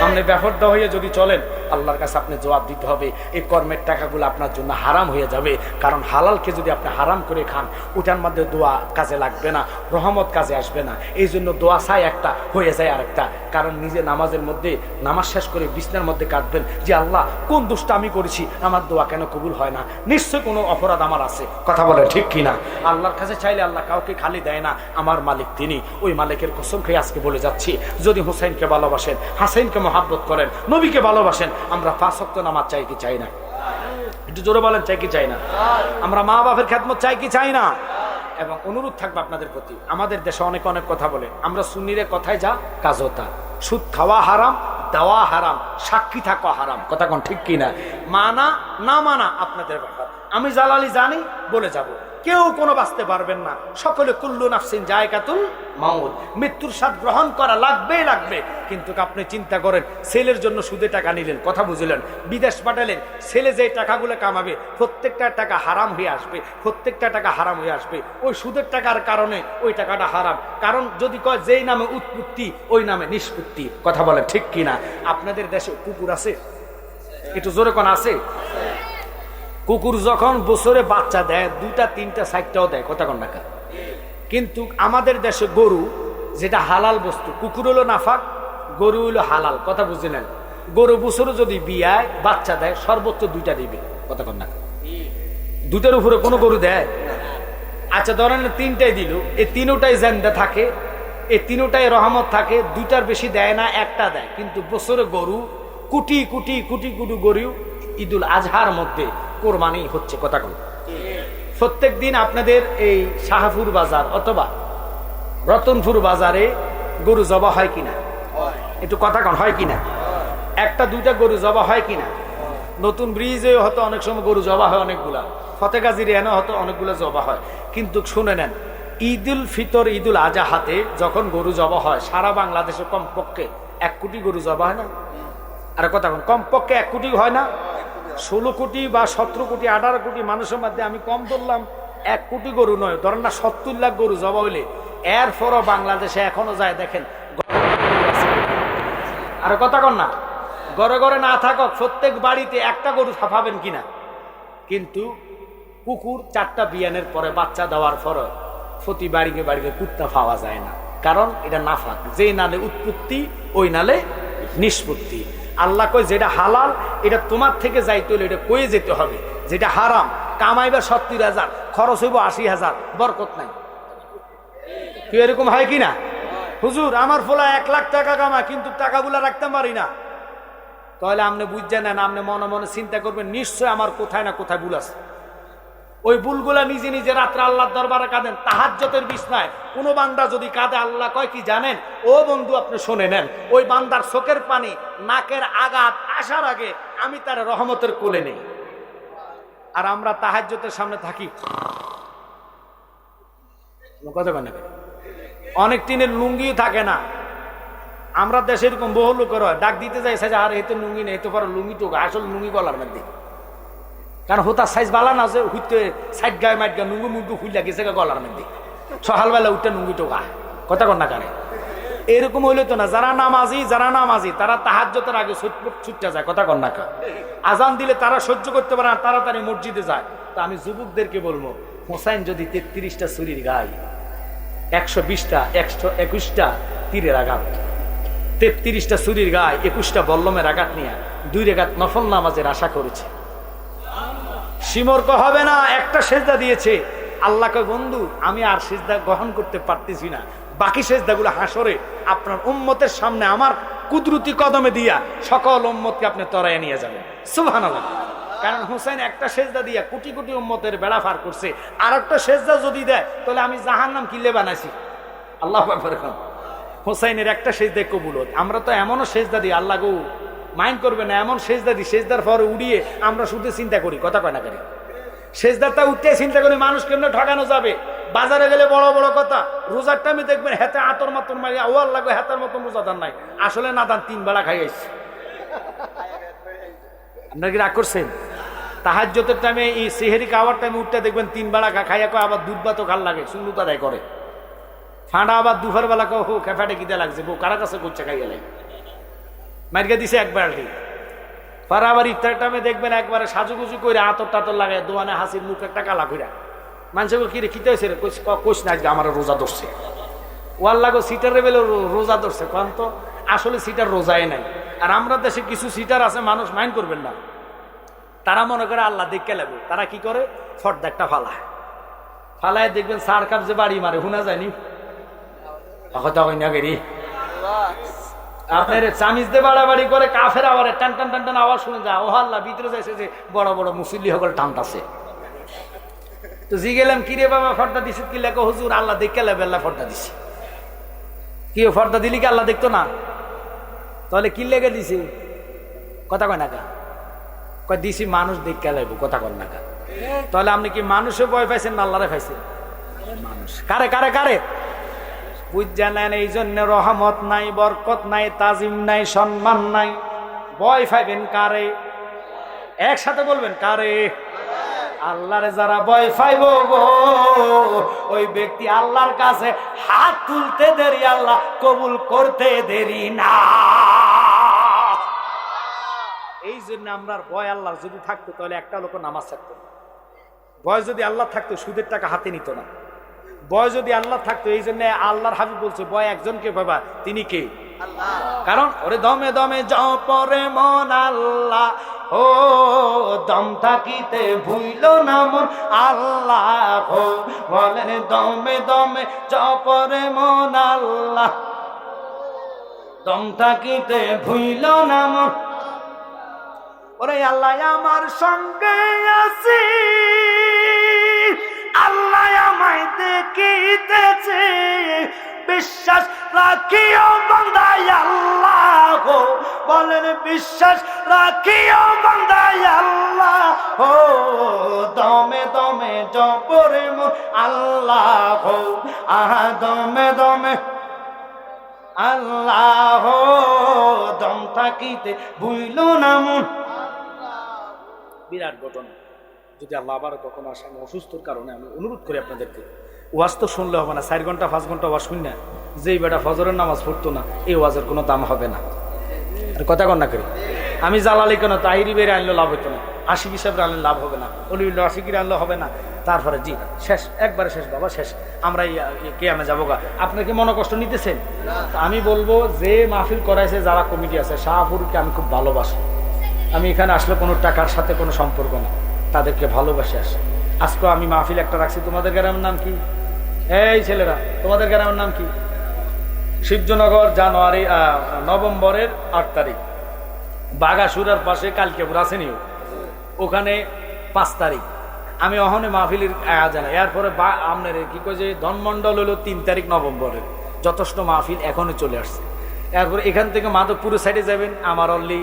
আপনি ব্যাপারটা হয়ে যদি চলেন আল্লাহর কাছে আপনি জবাব দিতে হবে। এই কর্মের টাকাগুলো আপনার জন্য হারাম হয়ে যাবে, কারণ হালালকে যদি আপনি হারাম করে খান ওটার মধ্যে দোয়া কাজে লাগবে না, রহমত কাজে আসবে না। এই জন্য দোয়া চাই একটা, হয়ে যায় আরেকটা। কারণ নিজে নামাজের মধ্যে নামাজ শেষ করে বিছনার মধ্যে কাঁদবেন যে আল্লাহ কোন দোষটা আমি করেছি, আমার দোয়া কেন কবুল হয় না, নিশ্চয় কোনো অপরাধ আমার আছে। কথা বলে ঠিক কিনা? আল্লাহর কাছে চাইলে আল্লাহ কাউকে খালি দেয় না, আমার মালিক তিনি। ওই মালিকের কসম খেয়ে আজকে বলে যাচ্ছি, যদি হুসাইনকে ভালোবাসেন, হাসাইনকে মহাব্বত করেন, নবীকে ভালোবাসেন, আমরা 5 ওয়াক্ত নামাজ চাই কি চাই না? একটু জোরে বলেন, চাই কি চাই না? আমরা মা বাবার খেদমত চাই কি চাই না? এবং অনুরোধ থাকবে আপনাদের প্রতি, আমাদের দেশে অনেক অনেক কথা বলে, আমরা সুন্নিরে কথায় যা কাজ হতা, সুদ খাওয়া হারাম, দেওয়া হারাম, সাক্ষী থাকা হারাম। কথা কোন ঠিক কিনা? মানা না মানা আপনাদের ব্যাপার। আমি জালালি জানি বলে যাব, কেউ কোনো বাঁচতে পারবেন না। সকলে কুল্লু নাফসিন জায়গাতুল মাউত, মৃত্যুর স্বাদ গ্রহণ করা লাগবেই লাগবে। কিন্তু আপনি চিন্তা করেন, ছেলের জন্য সুদে টাকা নিলেন, কথা বুঝলেন, বিদেশ পাঠালেন, ছেলে যে টাকাগুলো কামাবে প্রত্যেকটা টাকা হারাম হয়ে আসবে, প্রত্যেকটা টাকা হারাম হয়ে আসবে। ওই সুদের টাকার কারণে ওই টাকাটা হারাম। কারণ যদি কয় যেই নামে উৎপত্তি ওই নামে নিষ্পত্তি। কথা বলেন ঠিক কিনা? আপনাদের দেশে কুকুর আছে? একটু জোরে কোন আছে? কুকুর যখন বছরে বাচ্চা দেয় 2টা 3টা 4টাও দেয়। কথা কন টাকা। কিন্তু আমাদের দেশে গরু যেটা হালাল বস্তু, কুকুর হলো নাফাক, গরু হলো হালাল। কথা বুঝলেন? গরু বছরে যদি বিয়ায় বাচ্চা দেয় সর্বোচ্চ 2টা দিবে। কথা কন না, 2টার উপরে কোনো গরু দেয়? আচ্ছা ধরেন 3টাই দিল, এই 3টাই জেন্দা থাকে, এই 3টাই রহমত থাকে, 2টার বেশি দেয় না, 1টা দেয়। কিন্তু বছরে গরু কোটি কোটি কোটি কোটি গরু ঈদুল আজহার মধ্যে কোরবানি হচ্ছে। কথা কন। প্রত্যেক দিন আপনাদের এই শাহপুর বাজার অথবা রতনপুর বাজারে গরু জবা হয় কিনা? একটু কথা কন, হয় কিনা? 1টা 2টা গরু জবা হয় কিনা? নতুন ব্রিজে হয়তো অনেক সময় গরু জবা হয় অনেকগুলা, ফতেগাজির এনে হয়তো অনেকগুলো জবা হয়। কিন্তু শুনে নেন, ঈদুল ফিতর ঈদুল আজহাতে যখন গরু জবা হয় সারা বাংলাদেশে কমপক্ষে 1 কোটি গরু জবা হয় না? আর কথা কন, কমপক্ষে 1 কোটি হয় না? 16 কোটি বা 17 কোটি 18 কোটি মানুষের মধ্যে আমি কম ধরলাম 1 কোটি গরু নয়, ধরেন না 70 লাখ গরু জবা হইলে এরপরও বাংলাদেশে এখনো যায় দেখেন। আর কথা কন না, ঘরে ঘরে না থাকক, প্রত্যেক বাড়িতে একটা গরু পাবেন কিনা। কিন্তু কুকুর 4টা বিয়ানের পরে বাচ্চা দেওয়ার পরে প্রতি বাড়িতে বাড়িতে কুত্তা পাওয়া যায় না, কারণ এটা নাফাক। যেই নালে উৎপত্তি ওই নালে নিষ্পত্তি। আল্লাহ কয় যেটা হালাল এটা তোমার থেকে যাইতে হলে এটা কয়ে যেতে হবে, যেটা হারাম কামাইবা 70,000 খরচ হইব 80,000, বরকত নাই। কি এরকম হয় কিনা? হুজুর আমার ফোলা 1 লাখ টাকা কামা কিন্তু টাকাগুলা রাখতে পারি না, তাহলে আপনি বুঝছেন না, আপনি মনে মনে চিন্তা করবেন নিশ্চয় আমার কোথায় না কোথায় ভুল আছে। ওই ভুলগুলা নিজে নিজে রাত্রে আল্লাহর দরবারে কাঁদেন। তাহাজ্জুদের বিছনায় কোনো বান্দা যদি কাঁদে, আল্লাহ কয় কি জানেন? ও বন্ধু আপনি শুনে নেন, ওই বান্দার চোখের পানি নাকের আঘাত আসার আগে আমি তার রহমতের কোলে নেই। আর আমরা তাহাজ্জুদের সামনে থাকি কথা বলেন, অনেক টিনের লুঙ্গিও থাকে না। আমরা দেশে এরকম বহু লোকের হয়, ডাক দিতে যাই সাইজ আর এতে লুঙ্গি নেই, এতে পরে লুঙ্গি টোকা, আসল লুঙ্গি গলার মধ্যে, কারণ হোতার সাইজ বালা না যে হুইতে সাইড গায়ে মাইট গা নুঙ্গু মুঙ্গু ফুল লাগেছে গলার মধ্যে, সকালবেলা উঠতে নুঙ্গি টোকা কথা কন না কানে। এরকম হইলে তো না, যারা নামাজি তারা তাহাজ্জুদের আগে ছুটতে যায় কথা কন না কা। আজান দিলে তারা সহ্য করতে পারে না, তাড়াতাড়ি মসজিদে যায়। তো আমি যুবকদেরকে বলবো, হোসাইন যদি 33টা ছুরির গায়ে 120টা 121টা তীরের আঘাত, 33টা ছুরির গায়ে 21টা বল্লমের আঘাত নিয়ে 2 রাকাত নফল নামাজের আশা করেছে, সিমর্ক হবে না। একটা সেজদা দিয়েছে, আল্লাহকে বন্ধু আমি আর সেজদা গ্রহণ করতে পারতেছি না, বাকি সেজদাগুলো হাসরে আপনার উম্মতের সামনে আমার কুদরতি কদমে দিয়া সকল উম্মতকে আপনি তরাইয়া নিয়ে যাবেন। সুবহানাল্লাহ। কারণ হুসাইন একটা সেজদা দিয়া কোটি কোটি উম্মতের বেড়া পার করছে, আর একটা সেজদা যদি দেয় তাহলে আমি জাহান্নাম কিলে বানাইছি। আল্লাহু আকবার। হুসাইনের একটা সেজদা কবুল হত। আমরা তো এমনও সেজদা দিই, আল্লাহ গো মাইন্ড করবে না, এমন সেজদা দিই সেজদার পরে উড়িয়ে আমরা শুধু চিন্তা করি কথা কয় না করি, সেজদারটা উঠতে চিন্তা করি মানুষ কেমনে ঠকানো যাবে। বাজারে গেলে বড় বড় কথা, রোজার টাইমে দেখবেন হেতে আতর মাতর মারি ও আল্লাহ গো হেতার মতন রোজাদার নাই, আসলে না দান 3 বেলা খাই আইছে। আপনারা কি রাগ করছেন? তাহাজ্জুদের টাইমে এই সেহরি খাওয়ার টাইমে উঠতে দেখবেন 3 বেলা খাইয়া কয় আবার দুধ ভাতও খাল লাগে, সুন্দর আদায় করে ফাঁড়া, আবার দুপুর বেলা কো হো খেফাটে কিদা লাগছে বউ কারা কাছে করছে খাইয়া লাগে মার্গা দিছে একবার আর কি। পরে আবার ইফতার টাইমে দেখবেন একবারে সাজুগুজু করে আতর টাতর লাগায় দোয়ানে হাসির মুখ একটা কালা কইরা মানুষকে কি রে খিতে হয়েছে রে, কোষ না আজকে আমার রোজা ধরছে, ও আল্লাহ গো সিটার রেবেল রোজা ধরছে কারণ তো আসলে সিটার রোজায় নাই। আর আমরা দেশে কিছু সিটার আছে, মানুষ মাইন্ড করবেন না, তারা মনে করে আল্লাহ দেখে লাগবে, তারা কি করে ফর্দা একটা ফালায় দেখবেন সার কাপ যে বাড়ি মারে হুনা যায়নি কথা কই না গেরি আপনার চামিজ দিয়ে বাড়াবাড়ি করে কাফের আবার টান টান টান টান আওয়াজ শুনে যায়, ও আল্লাহ ভিতরে যাইছে যে বড় বড় মুসল্লি সকল টানতাছে। তো জি গেলাম কিরে বাবা ফর্দা দিছি কি লেখো, হুজুর আল্লাহ দেখে লেবে আল্লাহ ফর্দা দিছি। কি ফর্দা দিলি কি আল্লাহ দেখতো না? তাহলে কি লেগে দিছি কথা কয় না কা, কয় দিছি মানুষ দেখে লাগবো কথা কয় না কা। তাহলে আপনি কি মানুষে ভয় পাইছেন না আল্লাহরে পাইছেন? মানুষ কারে কারে কারে বুঝা নেন। এই জন্য রহমত নাই, বরকত নাই, তাজিম নাই, সম্মান নাই। ভয় পাইবেন কারে? একসাথে বলবেন কারে? আল্লাহরে যারা ভয় পাইব গো ওই ব্যক্তি আল্লাহর কাছে হাত তুলতে দেরি, আল্লাহ কবুল করতে দেরি না। এই জন্য আমরা ভয় আল্লাহর যদি থাকতো তাহলে একটা লোক নামাজ থাকতো, ভয় যদি আল্লাহ থাকতো সুদের টাকা হাতে নিত না, ভয় যদি আল্লাহ থাকতো। এই জন্য আল্লাহর হাবিব বলছে ভয় একজনকে পাবা, তিনি কে? আল্লাহ। কারণ ওরে দমে দমে জপরে মন আল্লাহ, ও দম থাকিতে ভুইল না মন আল্লাহ, বলেন দমে দমে জপরে মন আল্লাহ, দম থাকিতে ভুইল না মন। ওরে আল্লাহ আমার সঙ্গে আছি, আল্লাহ আমায় দেখিতেছে, বিশ্বাস রাখিও বান্দায় আল্লাহ গো, বলেন বিশ্বাস রাখিও বান্দায় আল্লাহ, ও দমে দমে জপরে মন আল্লাহ গো, আহা দমে দমে আল্লাহ, দম থাকিতে ভুইল না মন। বিরাট ঘটনা। যদি আল্লাহ আবার কখনো আসে, আমি অসুস্থর কারণে আমি অনুরোধ করি আপনাদেরকে, ওয়াজ তো শুনলে হবে না, 4 ঘন্টা 5 ঘন্টা ওয়াজ শুন না, যেই বেটা ফজরের নামাজ পড়তো না, এই ওয়াজের কোনো দাম হবে না। আর কথা কন না করি, আমি জালালি কেন তাহিরি বেড়ে আনলে লাভ হতো না, আশিক হিসাবে আনলে লাভ হবে না, অলিউল্লাহ আশিকির আনলে হবে না। তারপরে জি শেষ, একবারে শেষ বাবা, শেষ। আমরা কে আমি যাবো গা, আপনার কি মনে কষ্ট নিতেছেন? আমি বলবো যে মাহফিল করাইছে যারা কমিটি আছে, শাহপুরকে আমি খুব ভালোবাসি। আমি এখানে আসলে কোনো টাকার সাথে কোনো সম্পর্ক না, তাদেরকে ভালোবাসে আসে। আজকে আমি মাহফিল একটা রাখছি। তোমাদের গ্রামের নাম কি? এই ছেলেরা, তোমাদের গ্রামের নাম কি? শিবজনগর, জানুয়ারি নভেম্বরের 8 তারিখ, বাগাসুরার পাশে কালকেপুর আসেনি, ওখানে 5 তারিখ। আমি ওখানে মাহফিলের জানাই। এরপরে আপনার কি কয় যে ধনমন্ডল হলো 3 তারিখ নভেম্বরের, যথেষ্ট মাহফিল এখনই চলে আসছে। এরপরে এখান থেকে মাধবপুরের সাইডে যাবেন, আমার অনলি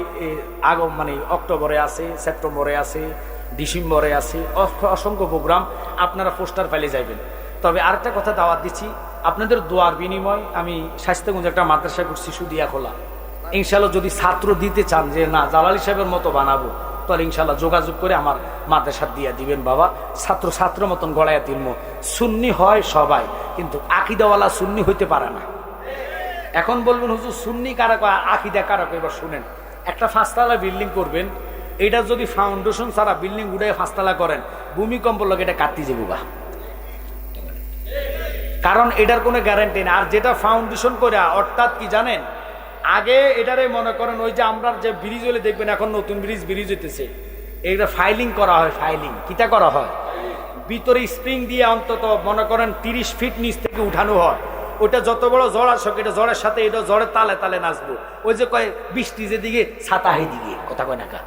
মানে অক্টোবরে আছে, সেপ্টেম্বরে আছে, ডিসেম্বরে আছে, অসংখ্য প্রোগ্রাম। আপনারা পোস্টার পাইলে যাবেন। তবে আরেকটা কথা দাওয়াত দিচ্ছি, আপনাদের দোয়ার বিনিময় আমি স্বাস্থ্যগঞ্জ একটা মাদ্রাসা করছি, সুদিয়া খোলা। ইনশাল্লাহ যদি ছাত্র দিতে চান যে না জালালি সাহেবের মতো বানাবো, তাহলে ইনশাল্লাহ যোগাযোগ করে আমার মাদ্রাসা দিয়ে দিবেন বাবা। ছাত্র মতন গড়াইয়া তুলবো। সুন্নি হয় সবাই, কিন্তু আকিদাওয়ালা সুন্নি হইতে পারে না। এখন বলবেন হুজুর সুন্নি কারা কয়, আকিদা কারা কয়? এবার শুনেন, একটা 5তলা বিল্ডিং করবেন, এটা যদি ফাউন্ডেশন ছাড়া বিল্ডিং উঠে 5তলা করেন, ভূমিকম্প লোক এটা কাটতে যাবো গা, কারণ এটার কোনো গ্যারান্টি নেই। আর যেটা ফাউন্ডেশন করে, অর্থাৎ কি জানেন, আগে এটারে মনে করেন ওই যে আমরা যে ব্রিজ হলে দেখবেন এখন নতুন ব্রিজ হইতেছে, এটা ফাইলিং করা হয়। ফাইলিং কিটা করা হয়? ভিতরে স্প্রিং দিয়ে অন্তত মনে করেন 30 ফিট নিচ থেকে উঠানো হয়। ওটা যত বড় ঝড় আসুক, এটা ঝড়ের সাথে এটা ঝড়ের তালে তালে নাচবো। ওই যে কয় বৃষ্টি যেদিকে ছাতা দিকে, কথা কয় না কা।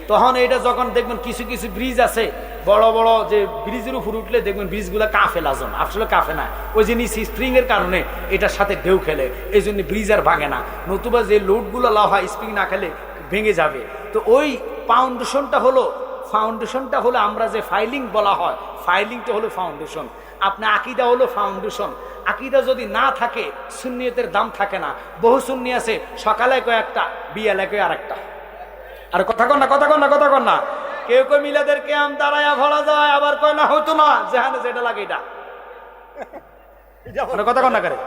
তখন এটা যখন দেখবেন কিছু কিছু ব্রিজ আছে বড় বড়, যে ব্রিজের উপর উঠলে দেখবেন ব্রিজগুলো কাফে লাজন, আসলে কাফে না, ওই যে নিচে স্প্রিং এর কারণে এটার সাথে ঢেউ খেলে, এই জন্য ব্রিজ আর ভাঙে না। নতুবা যে লোডগুলো লাভ হয় স্প্রিং না খেলে ভেঙে যাবে। তো ওই ফাউন্ডেশনটা হলো আমরা যে ফাইলিং বলা হয়, ফাইলিংটা হলো ফাউন্ডেশন। আপনার আকিদা হলো ফাউন্ডেশন। আকিদা যদি না থাকে সুন্নিয়তের দাম থাকে না। বহু সুন্নি আছে সকালে কয়েকটা, বিয়ালে কয় আরেকটা। আর কথা কন না। কেউ কেউ মিলাদের কেয়াম দাঁড়ায়া ভরা যায়, আবার কয় না হইতো না, যেখানে যেটা লাগে এটা। কথা কন না করে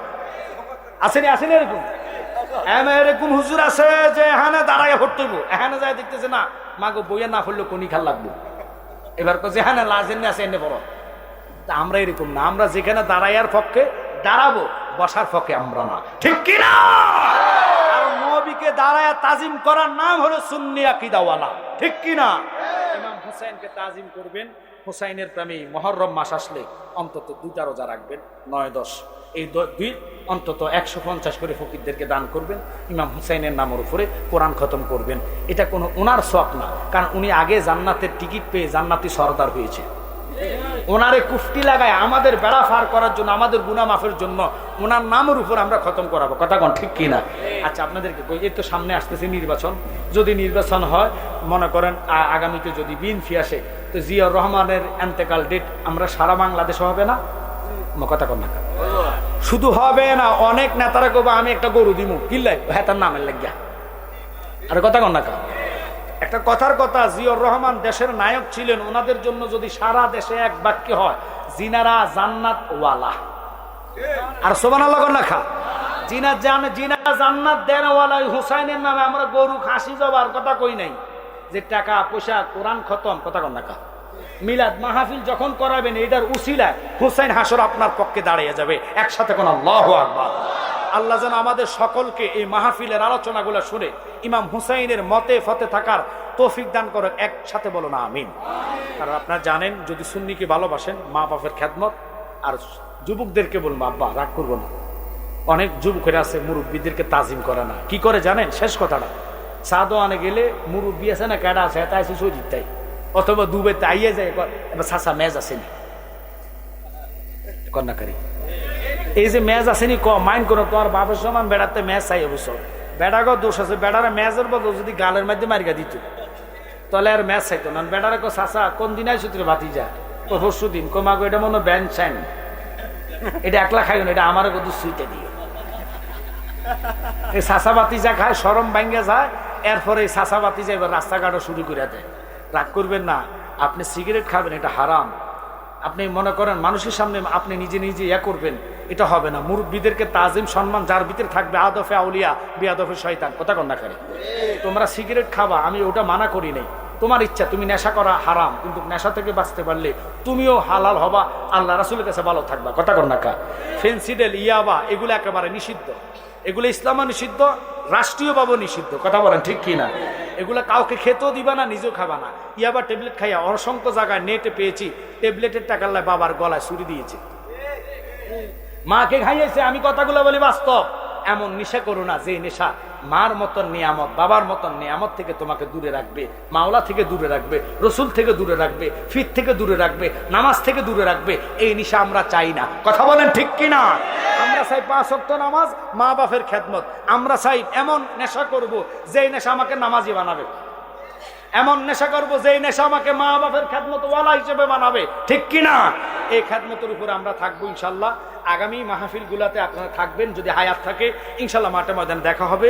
আসেনি এরকম এরকম হুজুর আছে যে এখানে দাঁড়াইয়া ভরতে হইব, এখানে যায় দেখতেছে না মাগো বইয়া না ফুললে কোনি খাল লাগবো। এবার যেখানে লাজেন আছে এনে বড়। আমরা এরকম না, আমরা যেখানে দাঁড়াইয়ার পক্ষে দাঁড়াবো, বসার পক্ষে আমরা না, ঠিক কিনা? আর নবীকে দাঁড়ায়া তাজিম করার নাম হলো সুন্নি আকীদাওয়ালা, ঠিক কিনা? ইমাম হুসাইনকে তাজিম করবেন। হুসাইনের প্রেমী মুহররম মাস আসলে অন্তত 2টা রোজা রাখবেন, 9-10। এই 2 অন্তত 150 করে ফকিরদেরকে দান করবেন। ইমাম হুসাইনের নামের উপরে কোরআন খতম করবেন। এটা কোনো ওনার শখ না, কারণ উনি আগে জান্নাতের টিকিট পেয়ে জান্নাতি সরদার হয়েছে। ওনারে কুফটি লাগায় আমাদের বেড়া পার করার জন্য, আমাদের গুনাহ মাফের জন্য ওনার নামের উপর আমরা খতম করাবো, কথা কোন ঠিক কিনা? আচ্ছা, আপনাদেরকে এই তো সামনে আসতেছে নির্বাচন। যদি নির্বাচন হয়, মনে করেন আগামীতে যদি বিএনপি আসে, তো জিয়াউর রহমানের এন্তেকাল ডেট আমরা সারা বাংলাদেশে হবে না? কথা কন না, শুধু হবে না, অনেক নেতারা কবে আমি একটা গরু দিমু কিল্লাই, হ্যাঁ তার নামের লাগিয়া। আর কথা কন না, একটা কথার কথা, জিয়াউর রহমান দেশের নায়ক ছিলেন। ওনাদের জন্য যদি সারা দেশে এক বাক্য হয়, জিনারা জান্নাত ওয়ালা। আর সুবহানাল্লাহ কন না খা, জিনারা জান্নাত দেন ওয়ালা। হুসাইনের নামে আমরা গরু খাসি জবার কথা কই নাই, যে টাকা পয়সা কোরআন খতম, কথা কন না খা। মিলাদ মাহফিল যখন করাবেন, এটার উসিলায় হুসাইন হাসর আপনার পক্ষে দাঁড়িয়ে যাবে। একসাথে কোন আল্লাহু আকবার। আল্লাহ যেন আমাদের সকলকে এই মাহফিলের আলোচনাগুলো শুনে ইমাম হুসাইনের মতে ফতে থাকার তৌফিক দান করে। একসাথে বলো না আমিন। কারণ আপনারা জানেন, যদি সুন্নিকে ভালোবাসেন, মা বাপের খেদমত। আর যুবকদেরকে বলবো, আব্বা রাগ করবো না, অনেক যুবকেরা আছে মুরব্বীদেরকে তাজিম করে না। কি করে জানেন? শেষ কথাটা, চা দোয়ানে গেলে মুরব্বী আছে না কেডা আছে, তাই আছে সই দিতে, অথবা দুবেতে আইয়ে যায়, এবার চাচা মেজ আসেনি কন্যাকারী, এই যে মেজ আসেনি মাইন্ড করো, তোমার বাপের সমান বেড়াতে মেজ চাই অবশ্য। বেড়াগো দোষ আছে, বেড়ারে মেজের বদল যদি গালের মধ্যে মারিয়া দিত, তাহলে আর মেজ চাইতো না। বেড়ারে কো চাচা কোন দিন আইসো তুই ভাতি যা, পরশু দিন কমাগো, এটা মনে ব্যান চাইন, এটা একলা খাইও না, এটা আমার কত সুইটে দিও। এই চাচা বাতি যা খায়, সরম ভাঙ্গা যায়। এরপরে এই চাচা বাতি যা এবার রাস্তাঘাটও শুরু করে দেয়। রাগ করবেন না, আপনি সিগারেট খাবেন, এটা হারাম। আপনি মনে করেন মানুষের সামনে আপনি নিজে নিজে ইয়া করবেন, এটা হবে না। মুরব্বীদেরকে তাজিম সম্মান যার ভিতরে থাকবে, আদফে আউলিয়া বিয়াদফে শয়তান, কথা কন্যা করে। তোমরা সিগারেট খাবা, আমি ওটা মানা করি নাই, তোমার ইচ্ছা, তুমি নেশা করা হারাম, কিন্তু নেশা থেকে বাঁচতে পারলে তুমিও হালাল হবা, আল্লাহ রাসূলের কাছে ভালো থাকবা, কথা কন্যা কা। ফেন্সিডেল, ইয়াবা এগুলো একেবারে নিষিদ্ধ, এগুলো ইসলামে নিষিদ্ধ, রাষ্ট্রীয়ভাবে নিষিদ্ধ, কথা বলেন ঠিক কি না? এগুলো কাউকে খেতেও দিবা না, নিজেও খাবা না। ইয়াবা ট্যাবলেট খাইয়া অসংখ্য জায়গায় নেটে পেয়েছি, ট্যাবলেটের টাকার লাই বাবার গলায় ছুরি দিয়েছে, মাকে খাইয়েছে। আমি কথাগুলো বলি বাস্তব। এমন নেশা করো না যে নেশা মার মতন নিয়ামত, বাবার মতন নিয়ামত থেকে তোমাকে দূরে রাখবে, মাওলা থেকে দূরে রাখবে, রসুল থেকে দূরে রাখবে, ফির থেকে দূরে রাখবে, নামাজ থেকে দূরে রাখবে। এই নেশা আমরা চাই না, কথা বলেন ঠিক কিনা? আমরা চাই 5 ওয়াক্ত নামাজ, মা বাপের খেদমত। আমরা চাই এমন নেশা করব যেই নেশা আমাকে নামাজি বানাবে, এমন নেশা করবো যেই নেশা আমাকে মা বাপের খেদমত ওয়ালা হিসেবে বানাবে, ঠিক কিনা? এই খেদমতের উপরে আমরা থাকবো ইনশাল্লাহ। আগামী মাহফিল গুলাতে আপনারা থাকবেন, যদি হায়াত থাকে ইনশাল্লাহ মাঠে ময়দানে দেখা হবে।